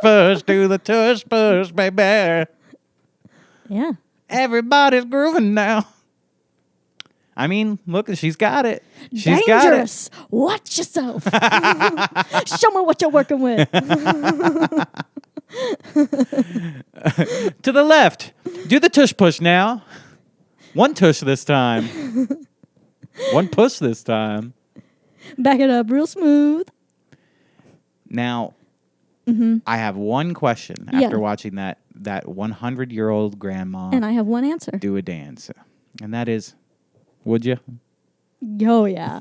push, baby.
Yeah.
Everybody's grooving now. I mean, look, she's got it. She's
Dangerous.
got it.
Watch yourself. Show me what you're working with.
To the left. Do the tush push now. One tush this time. One push this time.
Back it up real smooth.
Now, I have one question after watching that 100-year-old grandma
And I have one answer.
do a dance. And that is, would you?
Oh, yeah.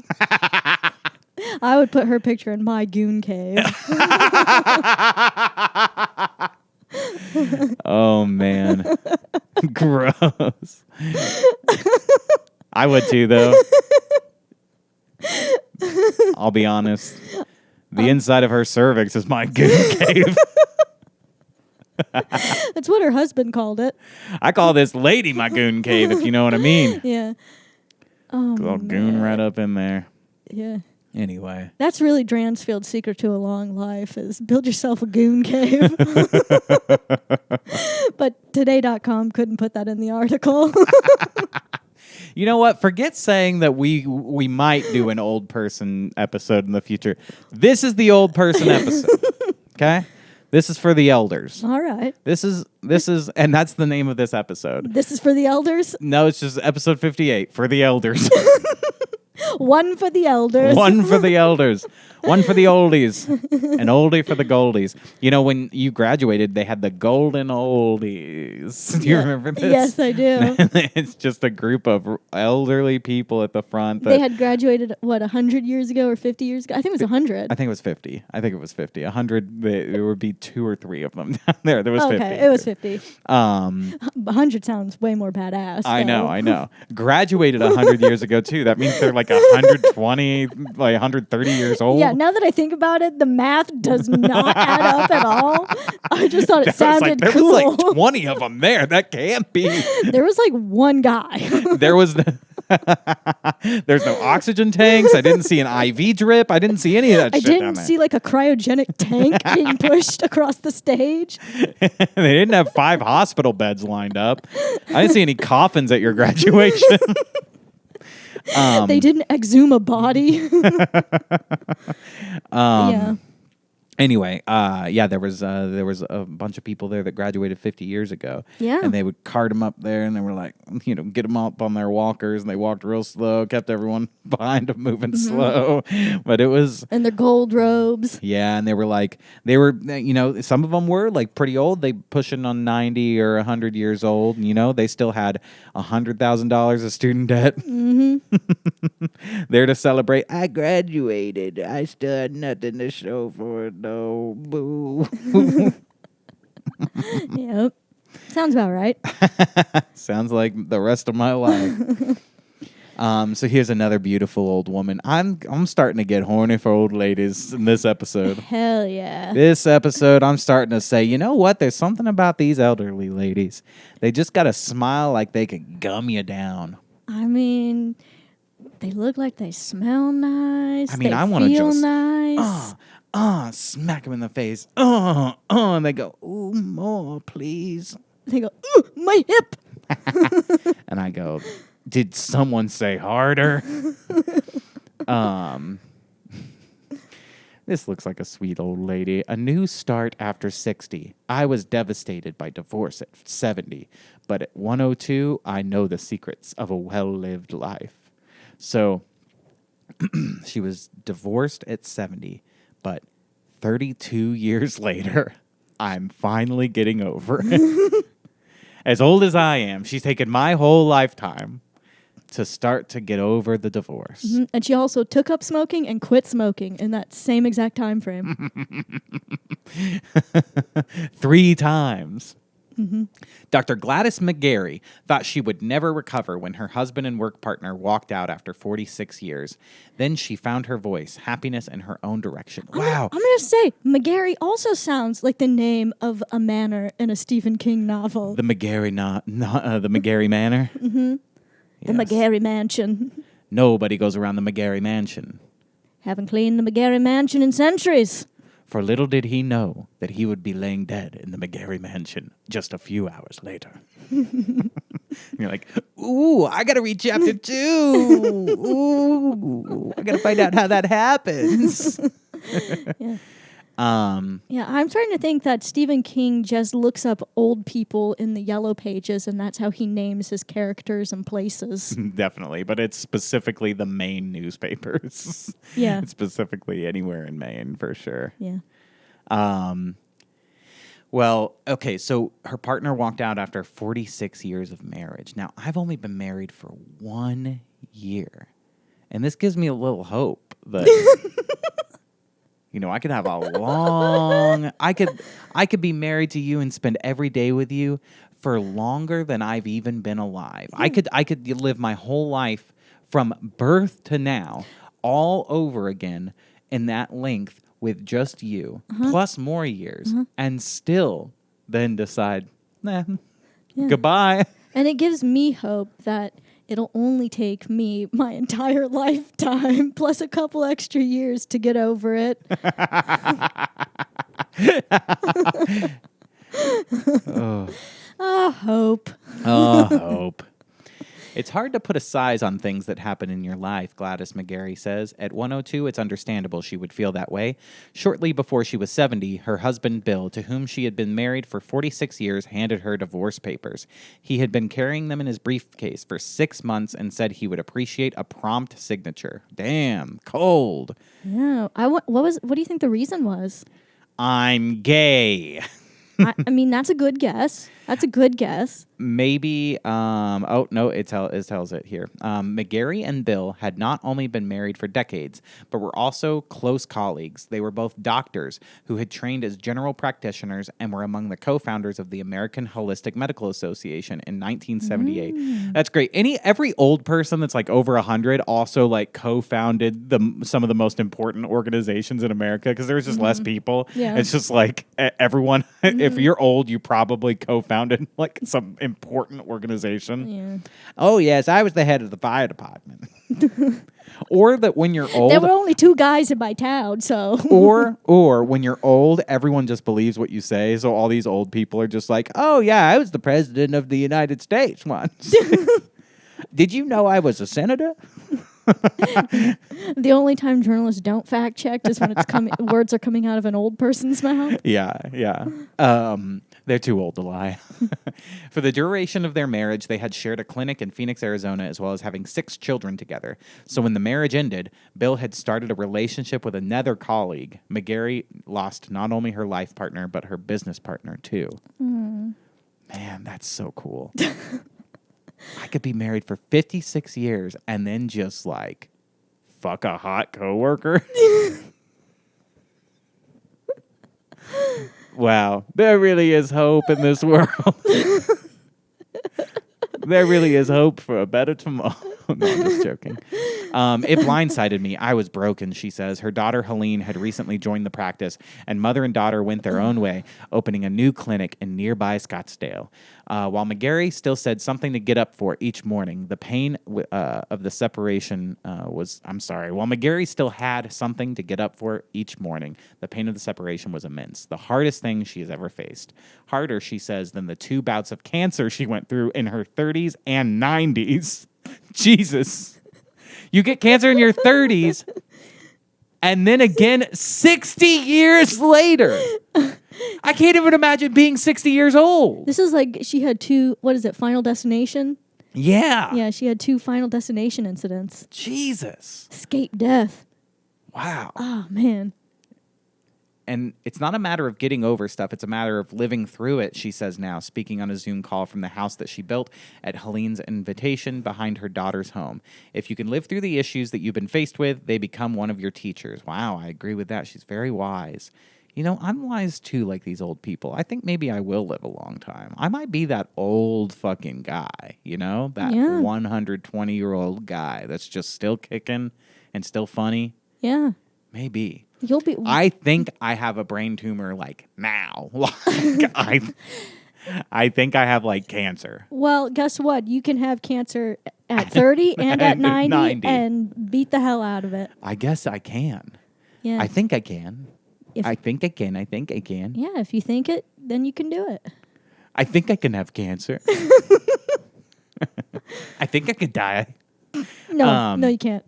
I would put her picture in my goon cave.
Oh, man. Gross. I would too, though. I'll be honest. The inside of her cervix is my goon cave.
That's what her husband called it.
I call this lady my goon cave, if you know what I mean.
Yeah. Oh,
I'll goon right up in there.
Yeah.
Anyway.
That's really Dransfield's secret to a long life is build yourself a goon cave. But today.com couldn't put that in the article.
You know what? Forget saying that we might do an old person episode in the future. This is the old person episode. Okay? This is for the elders.
All right.
This is and that's the name of this episode.
This is for the elders.
No, it's just episode 58 for the elders.
One for the elders.
One for the elders. One for the oldies. An oldie for the goldies. You know, when you graduated, they had the golden oldies. Do you remember this?
Yes, I do.
It's just a group of elderly people at the front.
They had graduated, 100 years ago or 50 years ago? I think it was 100.
I think it was 50. 100, there would be 2 or 3 of them down there. There was 50.
Okay, it was 50. 100 sounds way more badass.
I know. Graduated 100 years ago, too. That means they're like 120, like 130 years old.
Yeah, now that I think about it, the math does not add up at all. I just thought it sounded
there
cool.
was like 20 of them there. That can't be.
There was like one guy.
There was there's no oxygen tanks. I didn't see an IV drip. I didn't see any of that
I
shit down
didn't
there.
see like a cryogenic tank being pushed across the stage.
They didn't have 5 hospital beds lined up. I didn't see any coffins at your graduation.
They didn't exhume a body. Yeah.
Anyway, there was a bunch of people there that graduated 50 years ago.
Yeah.
And they would cart them up there, and they were like, get them up on their walkers, and they walked real slow, kept everyone behind them moving slow. But it was...
And their gold robes.
Yeah, and they were, some of them were, like, pretty old. They pushing on 90 or 100 years old, and, they still had $100,000 of student debt. Mm-hmm. There to celebrate. I graduated. I still had nothing to show for it. No, boo.
Yep. Sounds about right.
Sounds like the rest of my life. So here's another beautiful old woman. I'm starting to get horny for old ladies in this episode.
Hell yeah.
This episode, I'm starting to say, you know what? There's something about these elderly ladies. They just got a smile like they could gum you down.
I mean, they look like they smell nice.
I mean, I
want to
just
nice.
Smack them in the face. And they go, ooh, more, please.
They go, ooh, my hip.
And I go, did someone say harder? This looks like a sweet old lady. A new start after 60. I was devastated by divorce at 70. But at 102, I know the secrets of a well-lived life. So She was divorced at 70, but 32 years later, I'm finally getting over it. As old as I am, she's taken my whole lifetime to start to get over the divorce.
Mm-hmm. And she also took up smoking and quit smoking in that same exact time frame.
3 times.
Mm-hmm.
Dr. Gladys McGarry thought she would never recover when her husband and work partner walked out after 46 years. Then she found her voice, happiness, in her own direction. Wow.
I'm going to say, McGarry also sounds like the name of a manor in a Stephen King novel.
The McGarry, the McGarry Manor.
Mm-hmm. The McGarry Mansion.
Nobody goes around the McGarry Mansion.
Haven't cleaned the McGarry Mansion in centuries.
For little did he know that he would be laying dead in the McGarry Mansion just a few hours later. You're like, ooh, I got to read chapter 2. Ooh, I got to find out how that happens.
Yeah. Yeah, I'm starting to think that Stephen King just looks up old people in the yellow pages, and that's how he names his characters and places.
Definitely, but it's specifically the Maine newspapers.
Yeah.
It's specifically anywhere in Maine, for sure.
Yeah.
Well, okay, so her partner walked out after 46 years of marriage. Now, I've only been married for 1 year, and this gives me a little hope that... I could have a long... I could be married to you and spend every day with you for longer than I've even been alive. I could live my whole life from birth to now all over again in that length with just you, plus more years, and still then decide, goodbye.
And it gives me hope that it'll only take me my entire lifetime plus a couple extra years to get over it. Hope.
Hope. It's hard to put a size on things that happen in your life, Gladys McGarry says. At 102, it's understandable she would feel that way. Shortly before she was 70, her husband, Bill, to whom she had been married for 46 years, handed her divorce papers. He had been carrying them in his briefcase for 6 months and said he would appreciate a prompt signature. Damn, cold.
Yeah. What do you think the reason was?
I'm gay.
I mean, that's a good guess. That's a good guess.
Maybe, it tells it here. McGarry and Bill had not only been married for decades, but were also close colleagues. They were both doctors who had trained as general practitioners and were among the co-founders of the American Holistic Medical Association in 1978. That's great. Every old person that's like over 100 also like co-founded some of the most important organizations in America because there's just less people.
Yeah.
It's just like everyone, if you're old, you probably co-founded like some important organization.
Yeah.
Oh, yes, I was the head of the fire department. Or that when you're old...
There were only 2 guys in my town, so...
or when you're old, everyone just believes what you say, so all these old people are just like, oh, yeah, I was the president of the United States once. Did you know I was a senator?
The only time journalists don't fact check is when words are coming out of an old person's mouth.
Yeah. They're too old to lie. For the duration of their marriage, they had shared a clinic in Phoenix, Arizona, as well as having 6 children together. So when the marriage ended, Bill had started a relationship with another colleague. McGarry lost not only her life partner, but her business partner, too. Man, that's so cool. I could be married for 56 years and then just like fuck a hot coworker. Wow, there really is hope in this world. There really is hope for a better tomorrow. No, I'm just joking. It blindsided me. I was broken, she says. Her daughter, Helene, had recently joined the practice, and mother and daughter went their own way, opening a new clinic in nearby Scottsdale. While McGarry still said something to get up for each morning, the pain of the separation While McGarry still had something to get up for each morning, the pain of the separation was immense. The hardest thing she has ever faced. Harder, she says, than the 2 bouts of cancer she went through in her 30s and 90s. Jesus. You get cancer in your 30s, and then again 60 years later. I can't even imagine being 60 years old.
This is like she had 2, Final Destination?
Yeah.
Yeah, she had 2 Final Destination incidents.
Jesus.
Escape death.
Wow.
Oh, man.
And it's not a matter of getting over stuff. It's a matter of living through it, she says now, speaking on a Zoom call from the house that she built at Helene's invitation behind her daughter's home. If you can live through the issues that you've been faced with, they become one of your teachers. Wow, I agree with that. She's very wise. You know, I'm wise too, like these old people. I think maybe I will live a long time. I might be that old fucking guy, you know? That 120-year-old guy that's just still kicking and still funny.
Yeah.
Maybe.
You'll be.
I think I have a brain tumor like now. I think I have like cancer.
Well, guess what? You can have cancer at 30 and at 90 and beat the hell out of it.
I guess I can.
Yeah.
I think I can.
If-
I think I can. I think I can.
Yeah, if you think it, then you can do it.
I think I can have cancer. I think I could die.
No, no, you can't.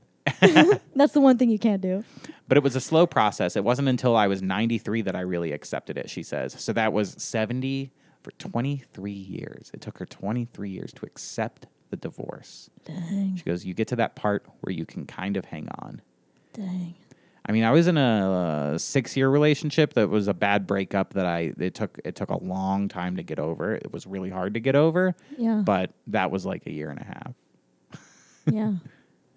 That's the one thing you can't do.
But it was a slow process. It wasn't until I was 93 that I really accepted it, she says. So that was 70 for 23 years. It took her 23 years to accept the divorce.
Dang.
She goes, you get to that part where you can kind of hang on.
Dang.
I mean, I was in a 6-year relationship that was a bad breakup that it took a long time to get over. It was really hard to get over.
Yeah.
But that was like a year and a half.
Yeah.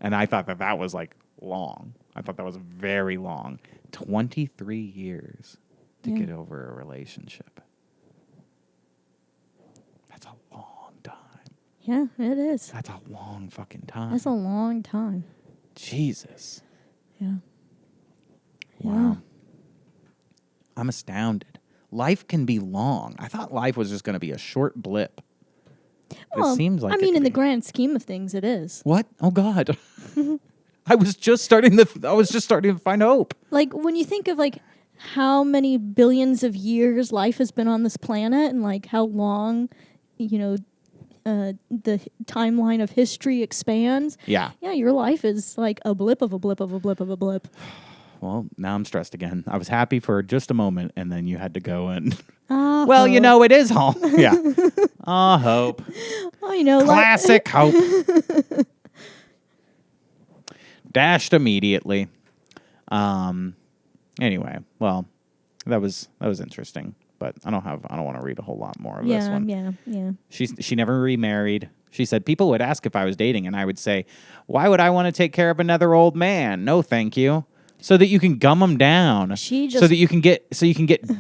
And I thought that was like long. I thought that was very long. 23 years to get over a relationship. That's a long time.
Yeah, it is.
That's a long fucking time.
That's a long time.
Jesus.
Yeah.
Wow. I'm astounded. Life can be long. I thought life was just going to be a short blip. But
Well,
it seems like
I mean,
it
in the
could be.
grand scheme of things, it is.
What? Oh God. I was just starting to find hope.
Like, when you think of, like, how many billions of years life has been on this planet and, like, how long, you know, the timeline of history expands.
Yeah.
Yeah, your life is like a blip of a blip of a blip of a blip.
Well, now I'm stressed again. I was happy for just a moment, and then you had to go and...
Well,
you know, it is home. Yeah. Hope.
Oh, you know,
Classic hope. Dashed immediately. Anyway, well, that was interesting, but I don't want to read a whole lot more of this one.
Yeah.
She never remarried. She said people would ask if I was dating, and I would say, "Why would I want to take care of another old man? No, thank you." So that you can gum them down. So that you can get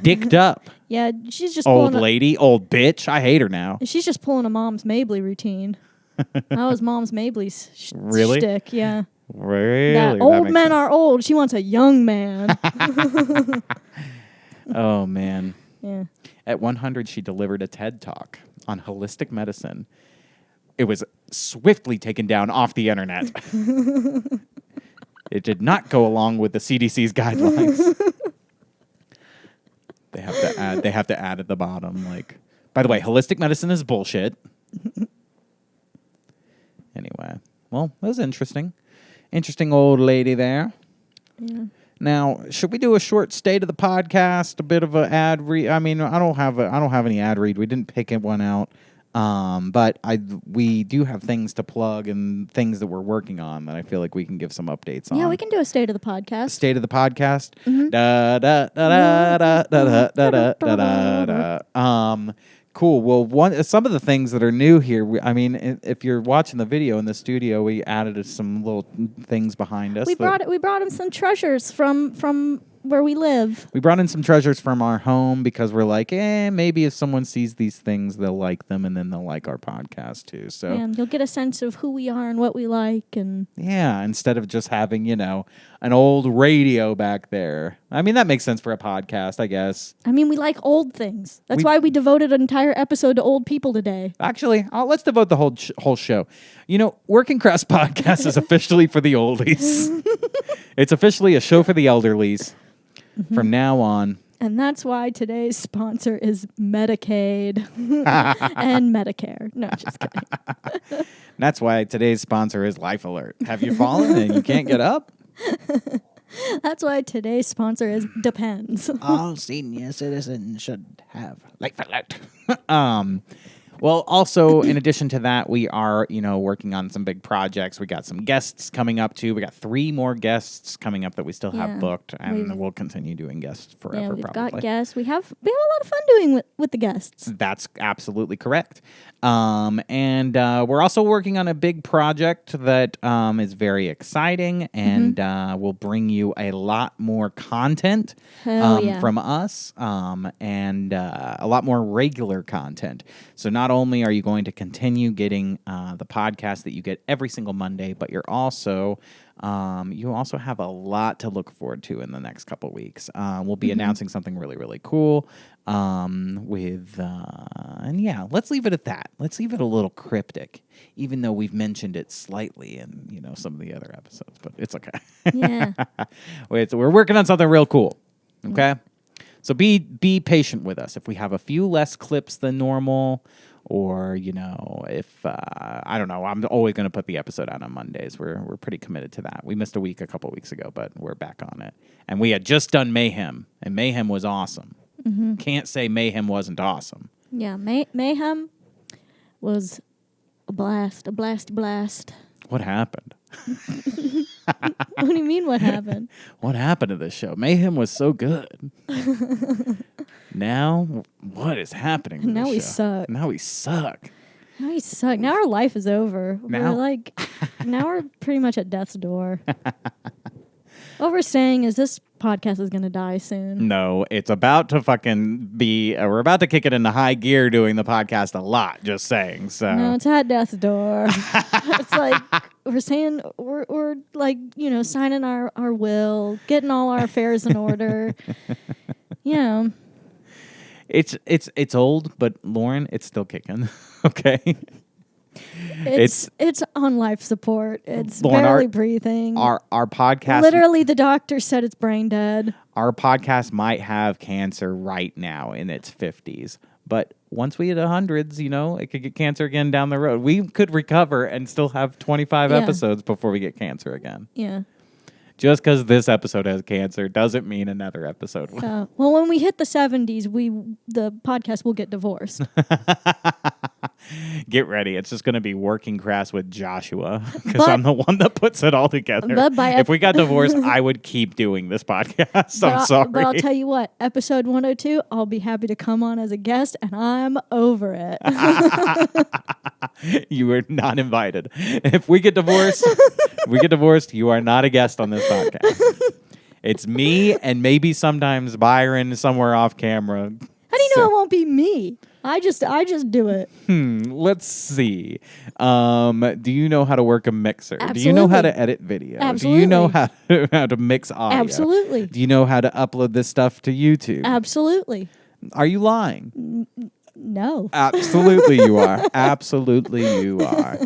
dicked up.
Yeah, she's just
Old lady, old bitch. I hate her now.
She's just pulling a Mom's Mabley routine. That was Mom's Mabley's
Really?
shtick, yeah.
Really?
That old men are old. She wants a young man.
Oh, man.
Yeah.
At 100, she delivered a TED Talk on holistic medicine. It was swiftly taken down off the internet. It did not go along with the CDC's guidelines. They have to add at the bottom, like, by the way, holistic medicine is bullshit. Anyway, well, that was interesting. Interesting old lady there.
Yeah.
Now, should we do a short state of the podcast? A bit of an ad read. I mean, I don't have any ad read. We didn't pick one out. But we do have things to plug and things that we're working on that I feel like we can give some updates on.
Yeah, we can do a state of the podcast.
State of the podcast.
Mm-hmm.
Da da da da da da da da da da. Cool. Well, some of the things that are new here. If you're watching the video in the studio, we added some little things behind us.
We brought him some treasures from where we live.
We brought in some treasures from our home because we're like, maybe if someone sees these things, they'll like them, and then they'll like our podcast too. So
and you'll get a sense of who we are and what we like, and
instead of just having an old radio back there. I mean, that makes sense for a podcast, I guess.
I mean, we like old things. That's why we devoted an entire episode to old people today.
Actually, let's devote the whole show. Working Crass Podcast is officially for the oldies. It's officially a show for the elderlies. Mm-hmm. From now on.
And that's why today's sponsor is Medicaid and Medicare. No, just kidding.
That's why today's sponsor is Life Alert. Have you fallen and you can't get up?
That's why today's sponsor is Depends.
All senior citizens should have Life Alert. Well, also, in addition to that, we are, working on some big projects. We got some guests coming up, too. We got 3 more guests coming up that we still have booked, and we'll continue doing guests forever,
yeah, we've
probably.
got guests. We have a lot of fun doing with the guests.
That's absolutely correct. And we're also working on a big project that is very exciting, and will bring you a lot more content from us, and a lot more regular content. So not only are you going to continue getting the podcast that you get every single Monday, but you're also you also have a lot to look forward to in the next couple weeks. We'll be announcing something really, really cool and let's leave it at that. Let's leave it a little cryptic, even though we've mentioned it slightly in, some of the other episodes, but it's okay.
Yeah.
We're working on something real cool. Okay. So be patient with us. If we have a few less clips than normal, or, if, I don't know, I'm always going to put the episode out on Mondays. We're pretty committed to that. We missed a week a couple weeks ago, but we're back on it. And we had just done Mayhem, and Mayhem was awesome. Can't say Mayhem wasn't awesome.
Yeah, Mayhem was a blast.
What happened?
What do you mean, what happened?
What happened to this show? Mayhem was so good. Now, what is happening to
Now
this
we
show?
suck.
Now we suck.
Now we suck. Now our life is over.
Now?
Now we're pretty much at death's door. What we're saying is this podcast is going to die soon.
No, it's about to fucking be, we're about to kick it into high gear doing the podcast a lot, just saying. So
No, it's at death's door. It's like we're saying, we're like, signing our will, getting all our affairs in order.
It's old, but Lauren, it's still kicking. Okay.
It's on life support. It's
Lauren,
barely breathing.
Our podcast,
literally, the doctor said it's brain dead.
Our podcast might have cancer right now in its 50s, but once we hit 100s, it could get cancer again down the road. We could recover and still have 25 episodes before we get cancer again.
Yeah.
Just because this episode has cancer doesn't mean another episode will.
Well, when we hit the 70s, the podcast will get divorced.
Get ready. It's just going to be Working Crass with Joshua because I'm the one that puts it all together. If we got divorced, I would keep doing this podcast. I'm sorry.
But I'll tell you what, episode 102, I'll be happy to come on as a guest, and I'm over it.
You are not invited. If we get divorced, you are not a guest on this podcast. It's me and maybe sometimes Byron somewhere off camera.
How do you know it won't be me? I just do it.
Let's see. Do you know how to work a mixer?
Absolutely.
Do you know how to edit video?
Absolutely.
Do you know how to mix audio?
Absolutely.
Do you know how to upload this stuff to YouTube?
Absolutely.
Are you lying?
No.
Absolutely you are. Absolutely you are.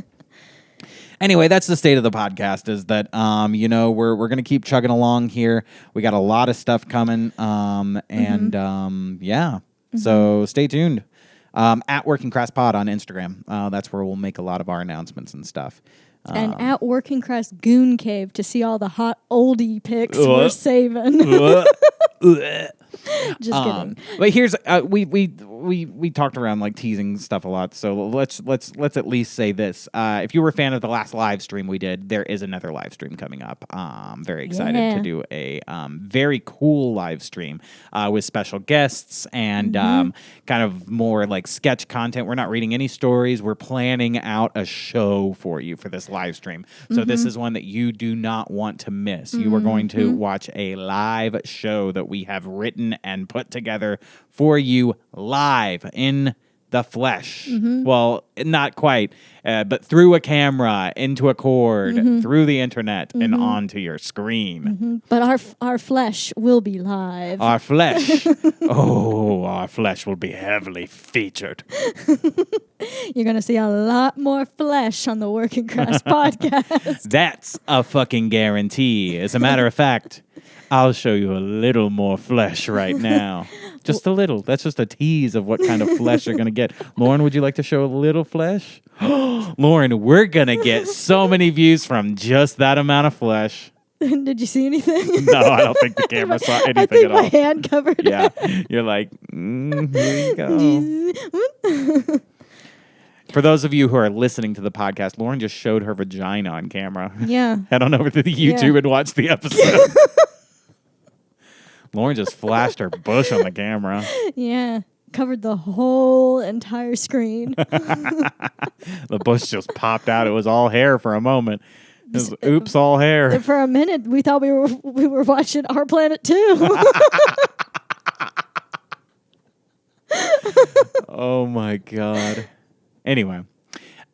Anyway, that's the state of the podcast is that, we're going to keep chugging along here. We got a lot of stuff coming. So stay tuned. At Working Crass Pod on Instagram. That's where we'll make a lot of our announcements and stuff.
And at Working Crass Goon Cave to see all the hot oldie pics we're saving. Just kidding.
But here's we talked around like teasing stuff a lot, so let's at least say this. If you were a fan of the last live stream we did, there is another live stream coming up. Very excited to do a very cool live stream with special guests and kind of more like sketch content. We're not reading any stories. We're planning out a show for you for this live stream. So this is one that you do not want to miss. You are going to watch a live show that we have written and put together for you live in the flesh. Well, not quite, but through a camera, into a cord, through the internet, and onto your screen.
But our flesh will be live.
Our flesh. Our flesh will be heavily featured.
You're going to see a lot more flesh on the Working Crass podcast.
That's a fucking guarantee. As a matter of fact, I'll show you a little more flesh right now. Just a little. That's just a tease of what kind of flesh you're going to get. Lauren, would you like to show a little flesh? Lauren, we're going to get so many views from just that amount of flesh.
Did you see anything?
No, I don't think the camera saw anything
I think
at all.
my hand covered
Yeah.
it.
You're like, here you go. For those of you who are listening to the podcast, Lauren just showed her vagina on camera.
Yeah.
Head on over to the YouTube and watch the episode. Lauren just flashed her bush on the camera.
Yeah. Covered the whole entire screen.
The bush just popped out. It was all hair for a moment. It was, oops, all hair.
For a minute, we thought we were watching Our Planet 2.
Oh my God. Anyway.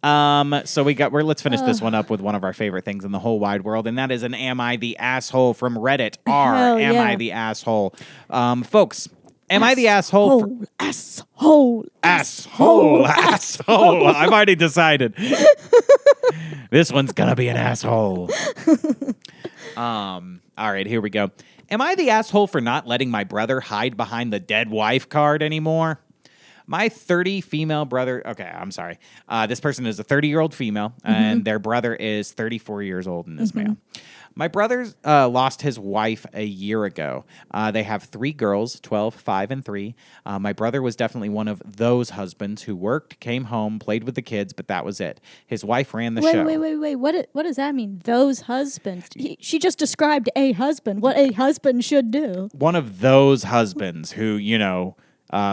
So let's finish this one up with one of our favorite things in the whole wide world, and that is an Am I the Asshole from Reddit. Am I the Asshole? Folks, am I the asshole?
Asshole.
I've already decided. This one's gonna be an asshole. All right, here we go. Am I the asshole for not letting my brother hide behind the dead wife card anymore? My 30 female brother, okay, I'm sorry. This person is a 30-year-old female, and their brother is 34 years old in this male. My brother lost his wife a year ago. They have 3 girls, 12, 5, and 3. My brother was definitely one of those husbands who worked, came home, played with the kids, but that was it. His wife ran the show.
Wait. What does that mean? Those husbands? She just described a husband. What a husband should do.
One of those husbands who,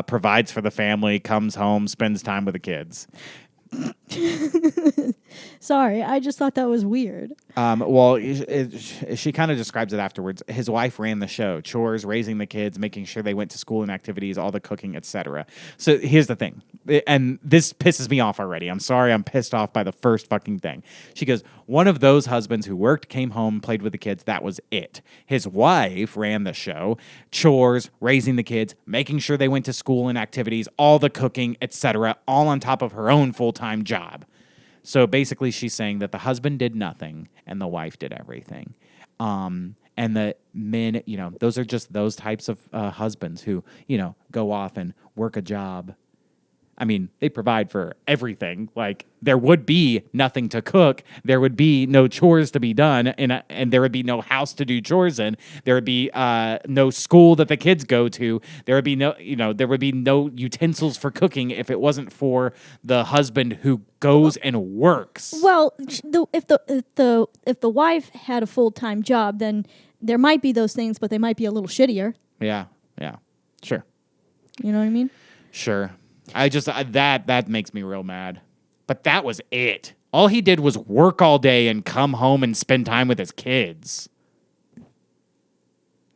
provides for the family, comes home, spends time with the kids.
Sorry, I just thought that was weird.
She kind of describes it afterwards. His wife ran the show, chores, raising the kids, making sure they went to school and activities, all the cooking, etc. So here's the thing, and this pisses me off already. I'm sorry, I'm pissed off by the first fucking thing. She goes, one of those husbands who worked, came home, played with the kids, that was it. His wife ran the show, chores, raising the kids, making sure they went to school and activities, all the cooking, etc., all on top of her own full-time job. So basically she's saying that the husband did nothing and the wife did everything. And the men, those are just those types of husbands who, go off and work a job. I mean, they provide for everything. Like, there would be nothing to cook. There would be no chores to be done, and there would be no house to do chores in. There would be no school that the kids go to. There would be there would be no utensils for cooking if it wasn't for the husband who goes and works.
Well, if the wife had a full-time job, then there might be those things, but they might be a little shittier.
Yeah, sure.
You know what I mean?
Sure. That makes me real mad. But that was it. All he did was work all day and come home and spend time with his kids.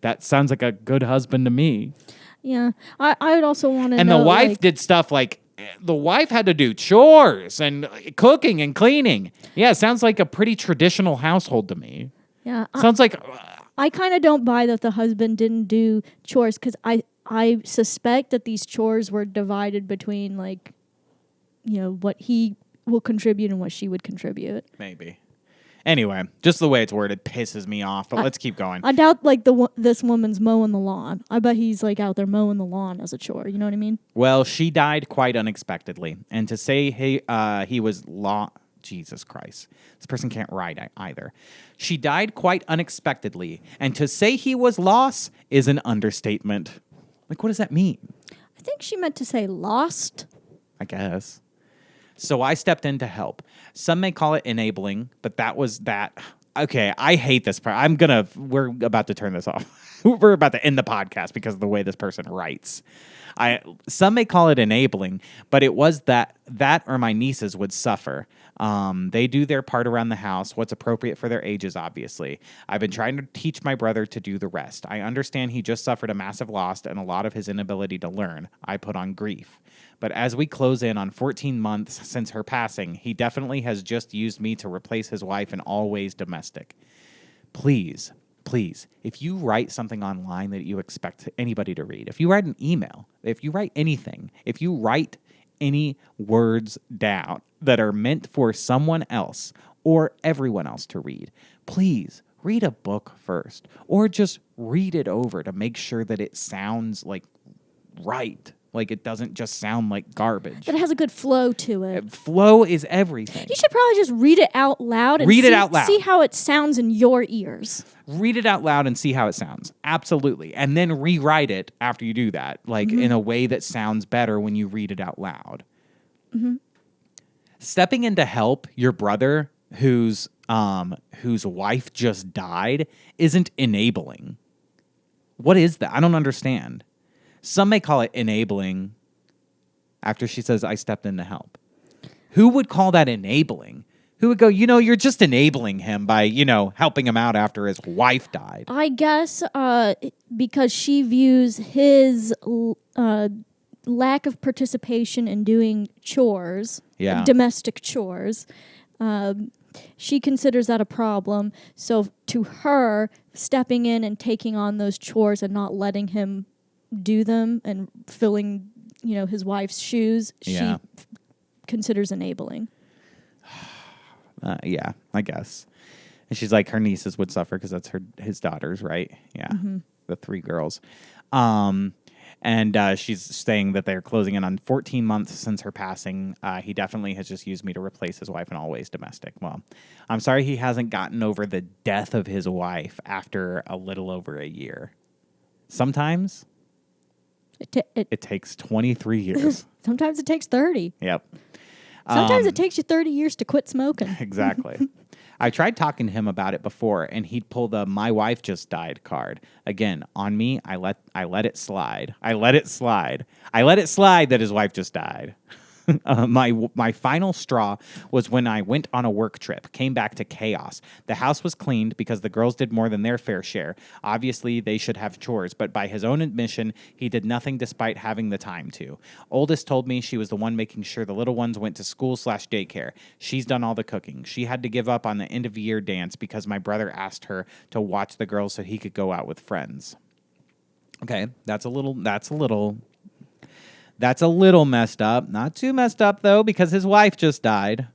That sounds like a good husband to me.
Yeah. I would also want to know.
And the wife did stuff like, the wife had to do chores and cooking and cleaning. Yeah, it sounds like a pretty traditional household to me.
Yeah.
Sounds like...
I kind of don't buy that the husband didn't do chores because I suspect that these chores were divided between, what he will contribute and what she would contribute.
Maybe. Anyway, just the way it's worded pisses me off, but let's keep going.
I doubt, this woman's mowing the lawn. I bet he's, out there mowing the lawn as a chore. You know what I mean?
Well, she died quite unexpectedly. And to say he was Jesus Christ. This person can't write either. She died quite unexpectedly. And to say he was lost is an understatement. What does that mean?
I think she meant to say lost.
I guess. So I stepped in to help. Some may call it enabling, but that was that. Okay, I hate this part. We're about to turn this off. We're about to end the podcast because of the way this person writes. Some may call it enabling, but it was that or my nieces would suffer. They do their part around the house, what's appropriate for their ages, obviously. I've been trying to teach my brother to do the rest. I understand he just suffered a massive loss and a lot of his inability to learn. I put on grief. But as we close in on 14 months since her passing, he definitely has just used me to replace his wife in all ways domestic. Please, if you write something online that you expect anybody to read, if you write an email, if you write anything, if you write any words down that are meant for someone else or everyone else to read, please read a book first or just read it over to make sure that it sounds right. It doesn't just sound like garbage.
That it has a good flow to it.
Flow is everything.
You should probably just read it out loud and see how it sounds in your ears.
Read it out loud and see how it sounds. Absolutely. And then rewrite it after you do that, in a way that sounds better when you read it out loud. Mm-hmm. Stepping in to help your brother whose wife just died isn't enabling. What is that? I don't understand. Some may call it enabling after she says, I stepped in to help. Who would call that enabling? Who would go, you're just enabling him by, helping him out after his wife died?
I guess because she views his lack of participation in doing chores, domestic chores, she considers that a problem. So to her, stepping in and taking on those chores and not letting him do them and filling, his wife's shoes, she considers enabling.
Yeah, I guess. And she's like, her nieces would suffer because that's his daughters, right? Yeah, the 3 girls. And she's saying that they're closing in on 14 months since her passing. He definitely has just used me to replace his wife and always domestic. Well, I'm sorry he hasn't gotten over the death of his wife after a little over a year. Sometimes it takes 23 years.
Sometimes it takes 30.
Yep.
Sometimes it takes you 30 years to quit smoking.
Exactly. I tried talking to him about it before, and he'd pull the "my wife just died" card. Again, on me, I let it slide. I let it slide that his wife just died. My final straw was when I went on a work trip, came back to chaos. The house was cleaned because the girls did more than their fair share. Obviously, they should have chores, but by his own admission, he did nothing despite having the time to. Oldest told me she was the one making sure the little ones went to school/daycare. She's done all the cooking. She had to give up on the end-of-year dance because my brother asked her to watch the girls so he could go out with friends. Okay, that's a little messed up. Not too messed up, though, because his wife just died.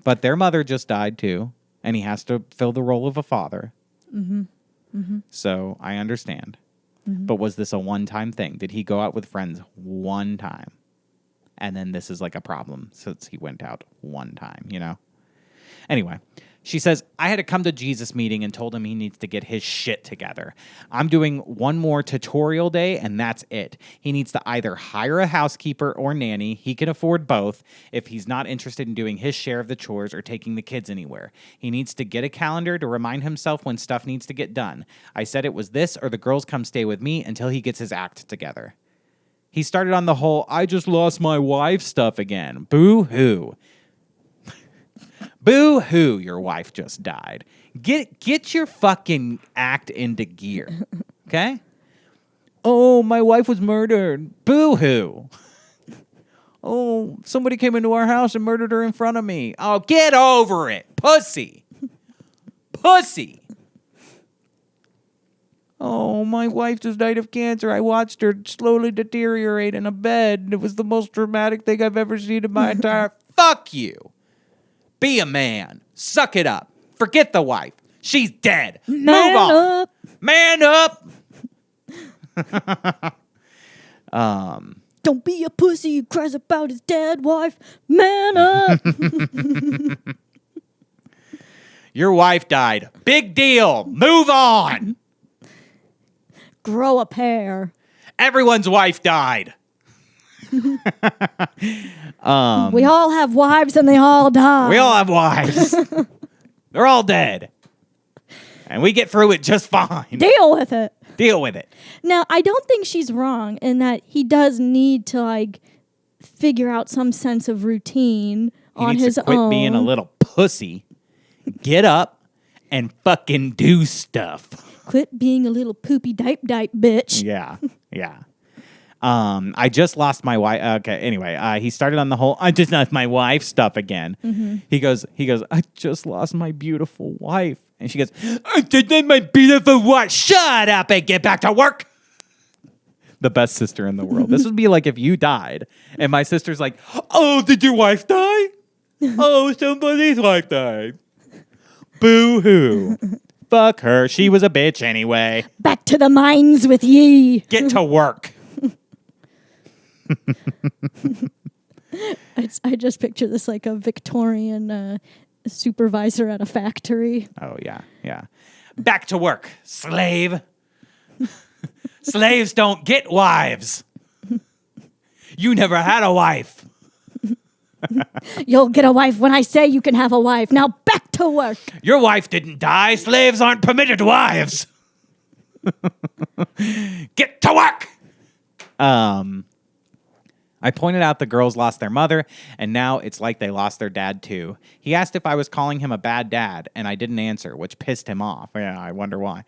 But their mother just died, too. And he has to fill the role of a father. Mm-hmm. Mm-hmm. So I understand. Mm-hmm. But was this a one-time thing? Did he go out with friends one time? And then this is like a problem since he went out one time, Anyway. She says, I had to come to Jesus meeting and told him he needs to get his shit together. I'm doing one more tutorial day, and that's it. He needs to either hire a housekeeper or nanny. He can afford both if he's not interested in doing his share of the chores or taking the kids anywhere. He needs to get a calendar to remind himself when stuff needs to get done. I said it was this or the girls come stay with me until he gets his act together. He started on the whole, I just lost my wife stuff again. Boo-hoo. Boo-hoo, your wife just died. Get your fucking act into gear, okay? Oh, my wife was murdered. Boo-hoo. Oh, somebody came into our house and murdered her in front of me. Oh, get over it, pussy. Pussy. Oh, my wife just died of cancer. I watched her slowly deteriorate in a bed. It was the most dramatic thing I've ever seen in my entire... Fuck you. Be a man. Suck it up. Forget the wife. She's dead. Move on. Man up.
Don't be a pussy who cries about his dead wife. Man up.
Your wife died. Big deal. Move on.
Grow a pair.
Everyone's wife died.
We all have wives and they all die.
We all have wives. They're all dead. And we get through it just fine.
Deal with it.
Deal with it.
Now, I don't think she's wrong in that he does need to figure out some sense of routine on his own.
He needs to quit being a little pussy. Get up and fucking do stuff.
Quit being a little poopy dipe bitch.
Yeah. I just lost my wife. Okay, anyway, he started on the whole, I just lost my wife stuff again. Mm-hmm. He goes, I just lost my beautiful wife. And she goes, I just lost my beautiful wife. Shut up and get back to work. The best sister in the world. This would be like if you died and my sister's like, oh, did your wife die? Oh, somebody's wife died. Boo-hoo. Fuck her. She was a bitch anyway.
Back to the mines with ye.
Get to work.
I just picture this like a Victorian supervisor at a factory.
Oh, yeah. Back to work, slave. Slaves don't get wives. You never had a wife.
You'll get a wife when I say you can have a wife. Now back to work.
Your wife didn't die. Slaves aren't permitted wives. Get to work. I pointed out the girls lost their mother, and now it's like they lost their dad too. He asked if I was calling him a bad dad, and I didn't answer, which pissed him off. Yeah, I wonder why.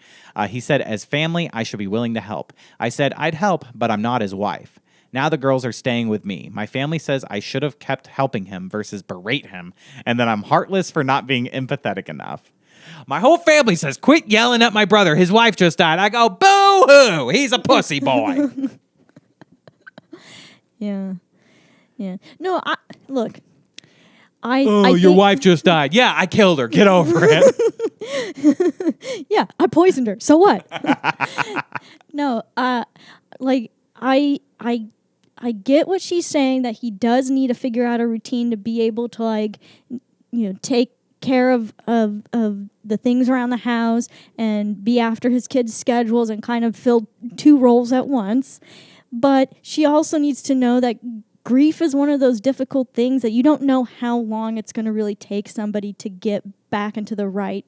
He said, as family, I should be willing to help. I said, I'd help, but I'm not his wife. Now the girls are staying with me. My family says I should have kept helping him versus berate him, and that I'm heartless for not being empathetic enough. My whole family says, quit yelling at my brother. His wife just died. I go, boo-hoo. He's a pussy boy.
Yeah. No, look.
Your wife just died. Yeah, I killed her. Get over it.
Yeah, I poisoned her. So what? No, I get what she's saying, that he does need to figure out a routine to be able to take care of the things around the house and be after his kids' schedules and kind of fill two roles at once. But she also needs to know that grief is one of those difficult things that you don't know how long it's going to really take somebody to get back into the right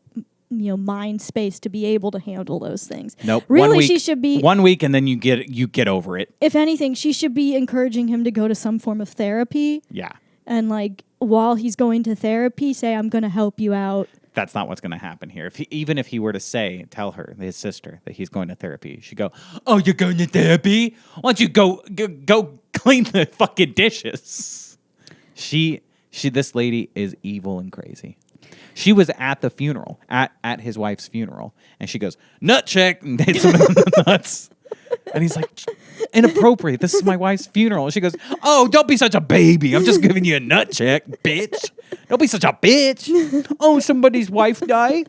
mind space to be able to handle those things.
Nope.
Really, she should be
1 week and then you get over it.
If anything, she should be encouraging him to go to some form of therapy.
Yeah.
And while he's going to therapy, say, I'm going to help you out.
That's not what's going to happen here. Even if he were to tell her, his sister, that he's going to therapy, she'd go, oh, you're going to therapy? Why don't you go clean the fucking dishes? This lady is evil and crazy. She was at the funeral, at his wife's funeral, and she goes, nut check, and hits him in the nuts. And he's like, inappropriate. This is my wife's funeral. And she goes, oh, don't be such a baby. I'm just giving you a nut check, bitch. Don't be such a bitch. Oh, somebody's wife died?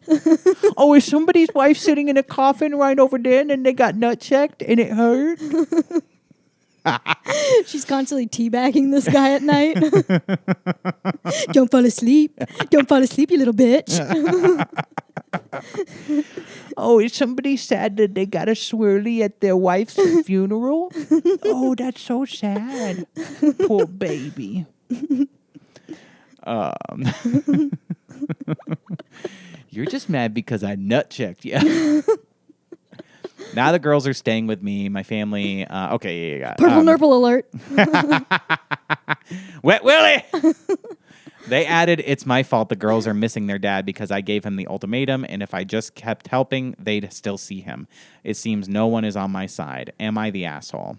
Oh, is somebody's wife sitting in a coffin right over there and then they got nut checked and it hurt?
She's constantly teabagging this guy at night. Don't fall asleep. Don't fall asleep, you little bitch.
Oh, is somebody sad that they got a swirly at their wife's funeral? Oh, that's so sad. Poor baby. You're just mad because I nut checked you. Now the girls are staying with me. My family. Okay, yeah.
Purple nurple alert.
Wet Willie. They added, it's my fault the girls are missing their dad because I gave him the ultimatum, and if I just kept helping, they'd still see him. It seems no one is on my side. Am I the asshole?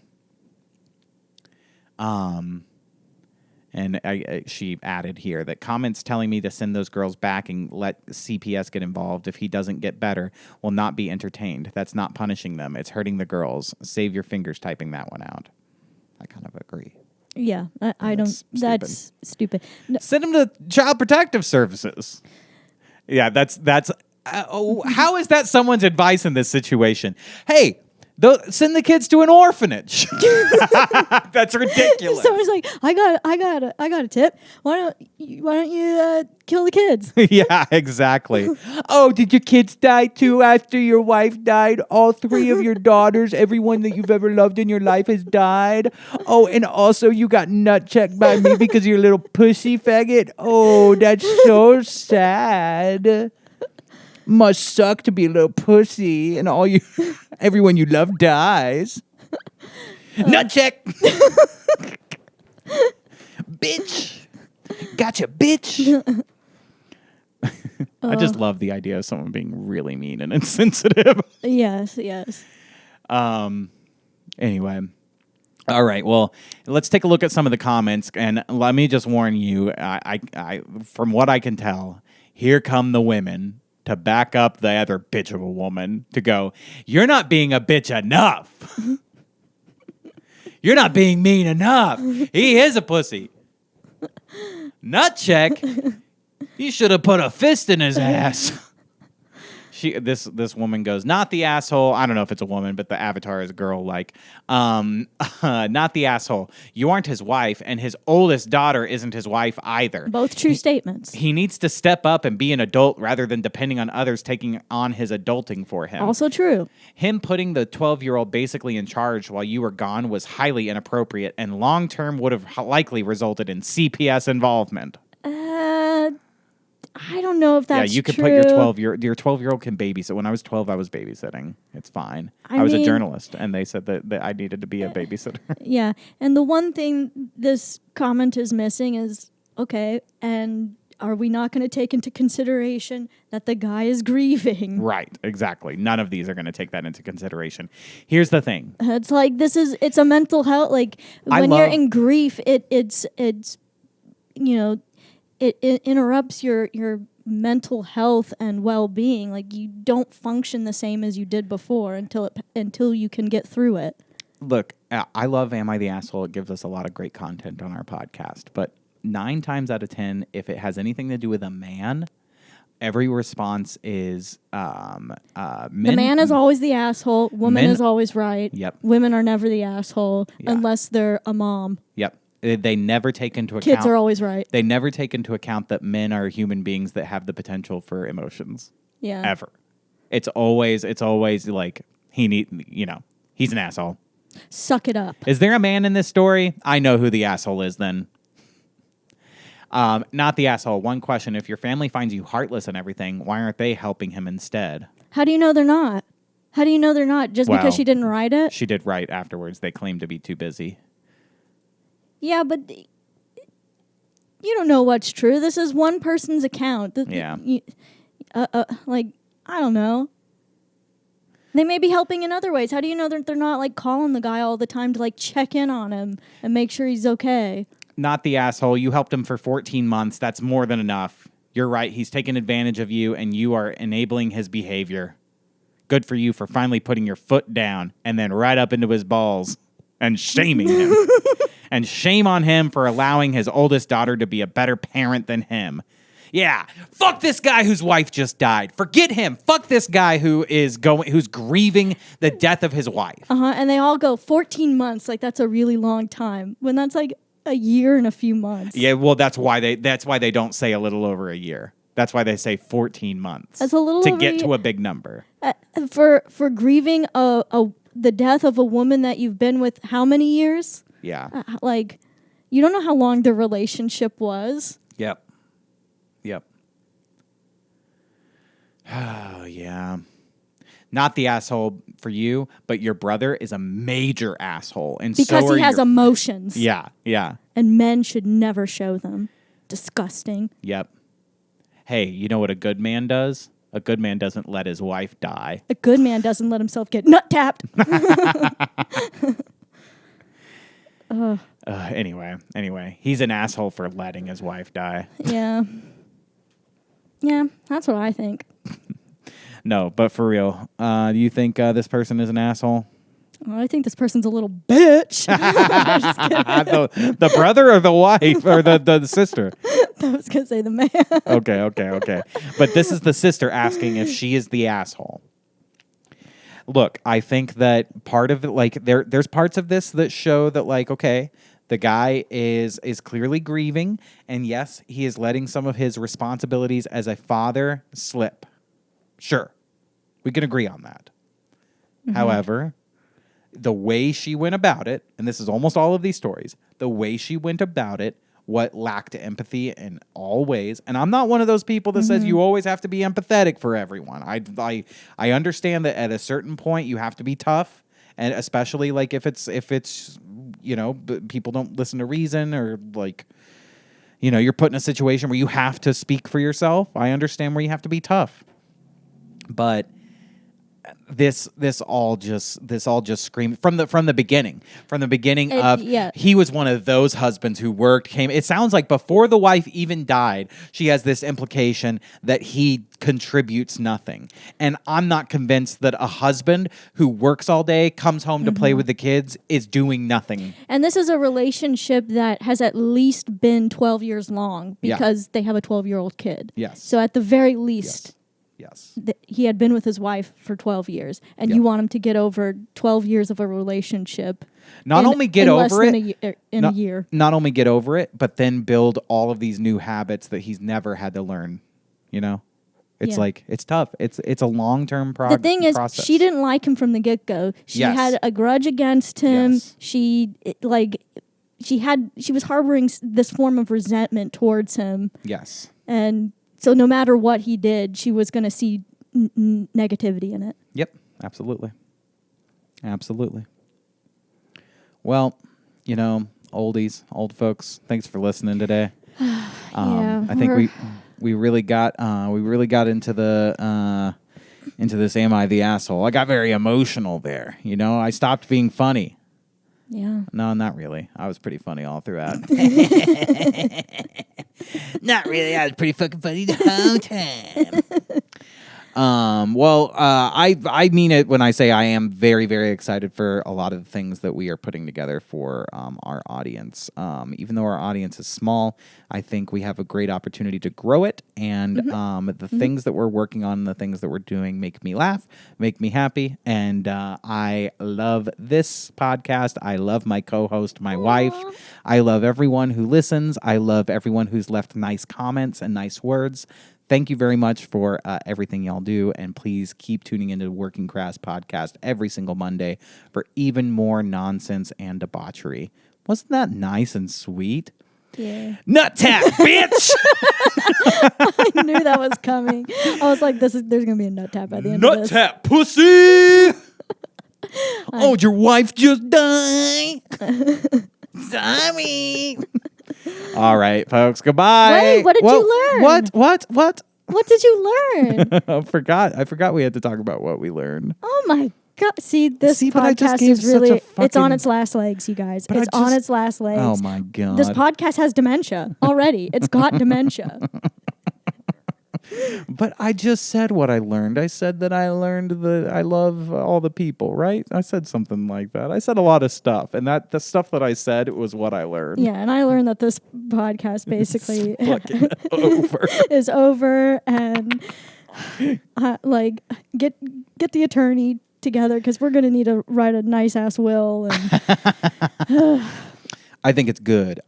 And she added here that comments telling me to send those girls back and let CPS get involved if he doesn't get better will not be entertained. That's not punishing them. It's hurting the girls. Save your fingers typing that one out. I kind of agree.
Yeah, I don't.
Stupid.
That's stupid. No.
Send them to Child Protective Services. Yeah, that's. How is that someone's advice in this situation? Hey, send the kids to an orphanage. That's ridiculous.
Someone's like, I got a tip. Why don't you kill the kids?
Yeah, exactly. Oh, did your kids die too after your wife died? All three of your daughters, everyone that you've ever loved in your life has died. Oh, and also you got nut checked by me because you're a little pussy faggot. Oh, that's so sad. Must suck to be a little pussy and everyone you love dies. Nut check. Bitch. Gotcha, bitch. I just love the idea of someone being really mean and insensitive.
Yes.
Anyway. All right. Well, let's take a look at some of the comments, and let me just warn you, I from what I can tell, here come the women to back up the other bitch of a woman to go, you're not being a bitch enough. You're not being mean enough. He is a pussy. Nut check. You should have put a fist in his ass. This woman goes, not the asshole. I don't know if it's a woman, but the avatar is a girl. Like, not the asshole. You aren't his wife, and his oldest daughter isn't his wife either.
Both true statements.
He needs to step up and be an adult rather than depending on others taking on his adulting for him.
Also true.
Him putting the 12-year-old basically in charge while you were gone was highly inappropriate, and long-term would have likely resulted in CPS involvement.
I don't know if that's true.
Yeah, you could put your 12-year-old can babysit. When I was 12, I was babysitting. It's fine. I was a journalist, and they said that I needed to be a babysitter.
Yeah, and the one thing this comment is missing is, okay, and are we not going to take into consideration that the guy is grieving?
Right, exactly. None of these are going to take that into consideration. Here's the thing.
It's like it's a mental health. Like when you're in grief, it's it interrupts your mental health and well-being. Like you don't function the same as you did before until you can get through it.
Look, I love Am I the Asshole? It gives us a lot of great content on our podcast, but 9 times out of 10, if it has anything to do with a man, every response is men.
The man is always the asshole. Woman is always right.
Yep.
Women are never the asshole unless they're a mom.
Yep. They never take into account.
Kids are always right.
They never take into account that men are human beings that have the potential for emotions.
Yeah.
Ever. It's always like he's an asshole.
Suck it up.
Is there a man in this story? I know who the asshole is then. Not the asshole. One question. If your family finds you heartless and everything, why aren't they helping him instead?
How do you know they're not? How do you know they're not? Just because she didn't write it?
She did write afterwards. They claim to be too busy.
Yeah, but you don't know what's true. This is one person's account.
Yeah.
Like, I don't know. They may be helping in other ways. How do you know that they're not, like, calling the guy all the time to, like, check in on him and make sure he's okay?
Not the asshole. You helped him for 14 months. That's more than enough. You're right. He's taken advantage of you, and you are enabling his behavior. Good for you for finally putting your foot down and then right up into his balls and shaming him. And shame on him for allowing his oldest daughter to be a better parent than him. Yeah, fuck this guy whose wife just died. Forget him. Fuck this guy who's grieving the death of his wife.
And they all go 14 months. Like, that's a really long time. When that's like a year and a few months.
Yeah, well, that's why they don't say a little over a year. That's why they say 14 months.
That's a little
to get to a big number.
For grieving the death of a woman that you've been with how many years?
Yeah.
Like, you don't know how long the relationship was.
Yep. Oh, yeah. Not the asshole for you, but your brother is a major asshole. And
because he has emotions.
Yeah.
And men should never show them. Disgusting.
Yep. Hey, you know what a good man does? A good man doesn't let his wife die.
A good man doesn't let himself get nut tapped.
Anyway, he's an asshole for letting his wife die.
Yeah, that's what I think.
No, but for real, do you think this person is an asshole?
Well, I think this person's a little bitch.
the brother or the wife or the sister?
I was going to say the man.
Okay. But this is the sister asking if she is the asshole. Look, I think that part of it, like, there's parts of this that show that, like, okay, the guy is clearly grieving, and yes, he is letting some of his responsibilities as a father slip. Sure, we can agree on that. Mm-hmm. However, the way she went about it, and this is almost all of these stories, the way she went about it, what lacked empathy in all ways. And I'm not one of those people that says you always have to be empathetic for everyone. I understand that at a certain point you have to be tough, and especially like if it's people don't listen to reason, or like, you're put in a situation where you have to speak for yourself. I understand where you have to be tough. But this all just screamed from the beginning. He was one of those husbands who came. It sounds like before the wife even died, she has this implication that he contributes nothing. And I'm not convinced that a husband who works all day, comes home to play with the kids, is doing nothing.
And this is a relationship that has at least been 12 years long because they have a 12-year-old kid.
Yes.
So at the very least,
Yes.
He had been with his wife for 12 years, and you want him to get over 12 years of a relationship.
Not only get over it
in a year.
Not only get over it, but then build all of these new habits that he's never had to learn. You know, it's like it's tough. It's a long-term process.
The thing is, she didn't like him from the get-go. She had a grudge against him.
Yes.
She was harboring this form of resentment towards him.
Yes.
And so no matter what he did, she was going to see negativity in it.
Yep, absolutely. Absolutely. Well, oldies, old folks, thanks for listening today. I think we really got into this am I the asshole. I got very emotional there. I stopped being funny.
Yeah.
No, not really. I was pretty funny all throughout. Not really. I was pretty fucking funny the whole time. I mean it when I say I am very, very excited for a lot of the things that we are putting together for our audience. Even though our audience is small, I think we have a great opportunity to grow it. And the things that we're working on, the things that we're doing make me laugh, make me happy. And I love this podcast. I love my co-host, my wife. I love everyone who listens. I love everyone who's left nice comments and nice words. Thank you very much for everything y'all do, and please keep tuning into the Working Crass podcast every single Monday for even more nonsense and debauchery. Wasn't that nice and sweet?
Yeah.
Nut tap, bitch!
I knew that was coming. I was like, there's going to be a nut tap at the end of this.
Nut tap, pussy! Oh, did your wife just die? Sorry. All right, folks. Goodbye.
Wait, what did you learn?
What?
What did you learn?
I forgot we had to talk about what we learned.
Oh my God. See, this
but I just
podcast
gave
is really,
such a
it's on
fucking-
its last legs, you guys.
But
It's on its last legs.
Oh my God.
This podcast has dementia already. It's got dementia.
But I just said what I learned. I said that I learned that I love all the people, right? I said something like that. I said a lot of stuff, and the stuff that I said was what I learned.
Yeah, and I learned that this podcast basically
over.
is over, and get the attorney together because we're gonna need to write a nice ass will. And
I think it's good.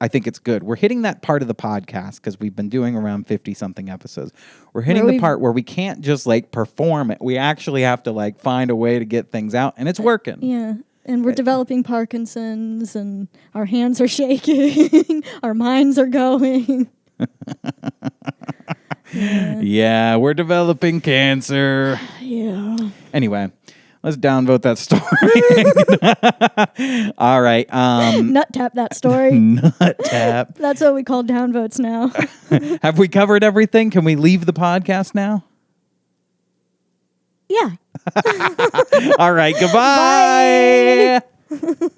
We're hitting that part of the podcast because we've been doing around 50-something episodes. We're hitting the part where we can't just perform it. We actually have to find a way to get things out, and it's working.
Yeah. And we're developing Parkinson's, and our hands are shaking. Our minds are going.
Yeah, we're developing cancer.
Yeah.
Anyway, let's downvote that story. All right.
Nut tap that story.
Nut tap.
That's what we call downvotes now.
Have we covered everything? Can we leave the podcast now?
Yeah.
All right. Goodbye.
Bye.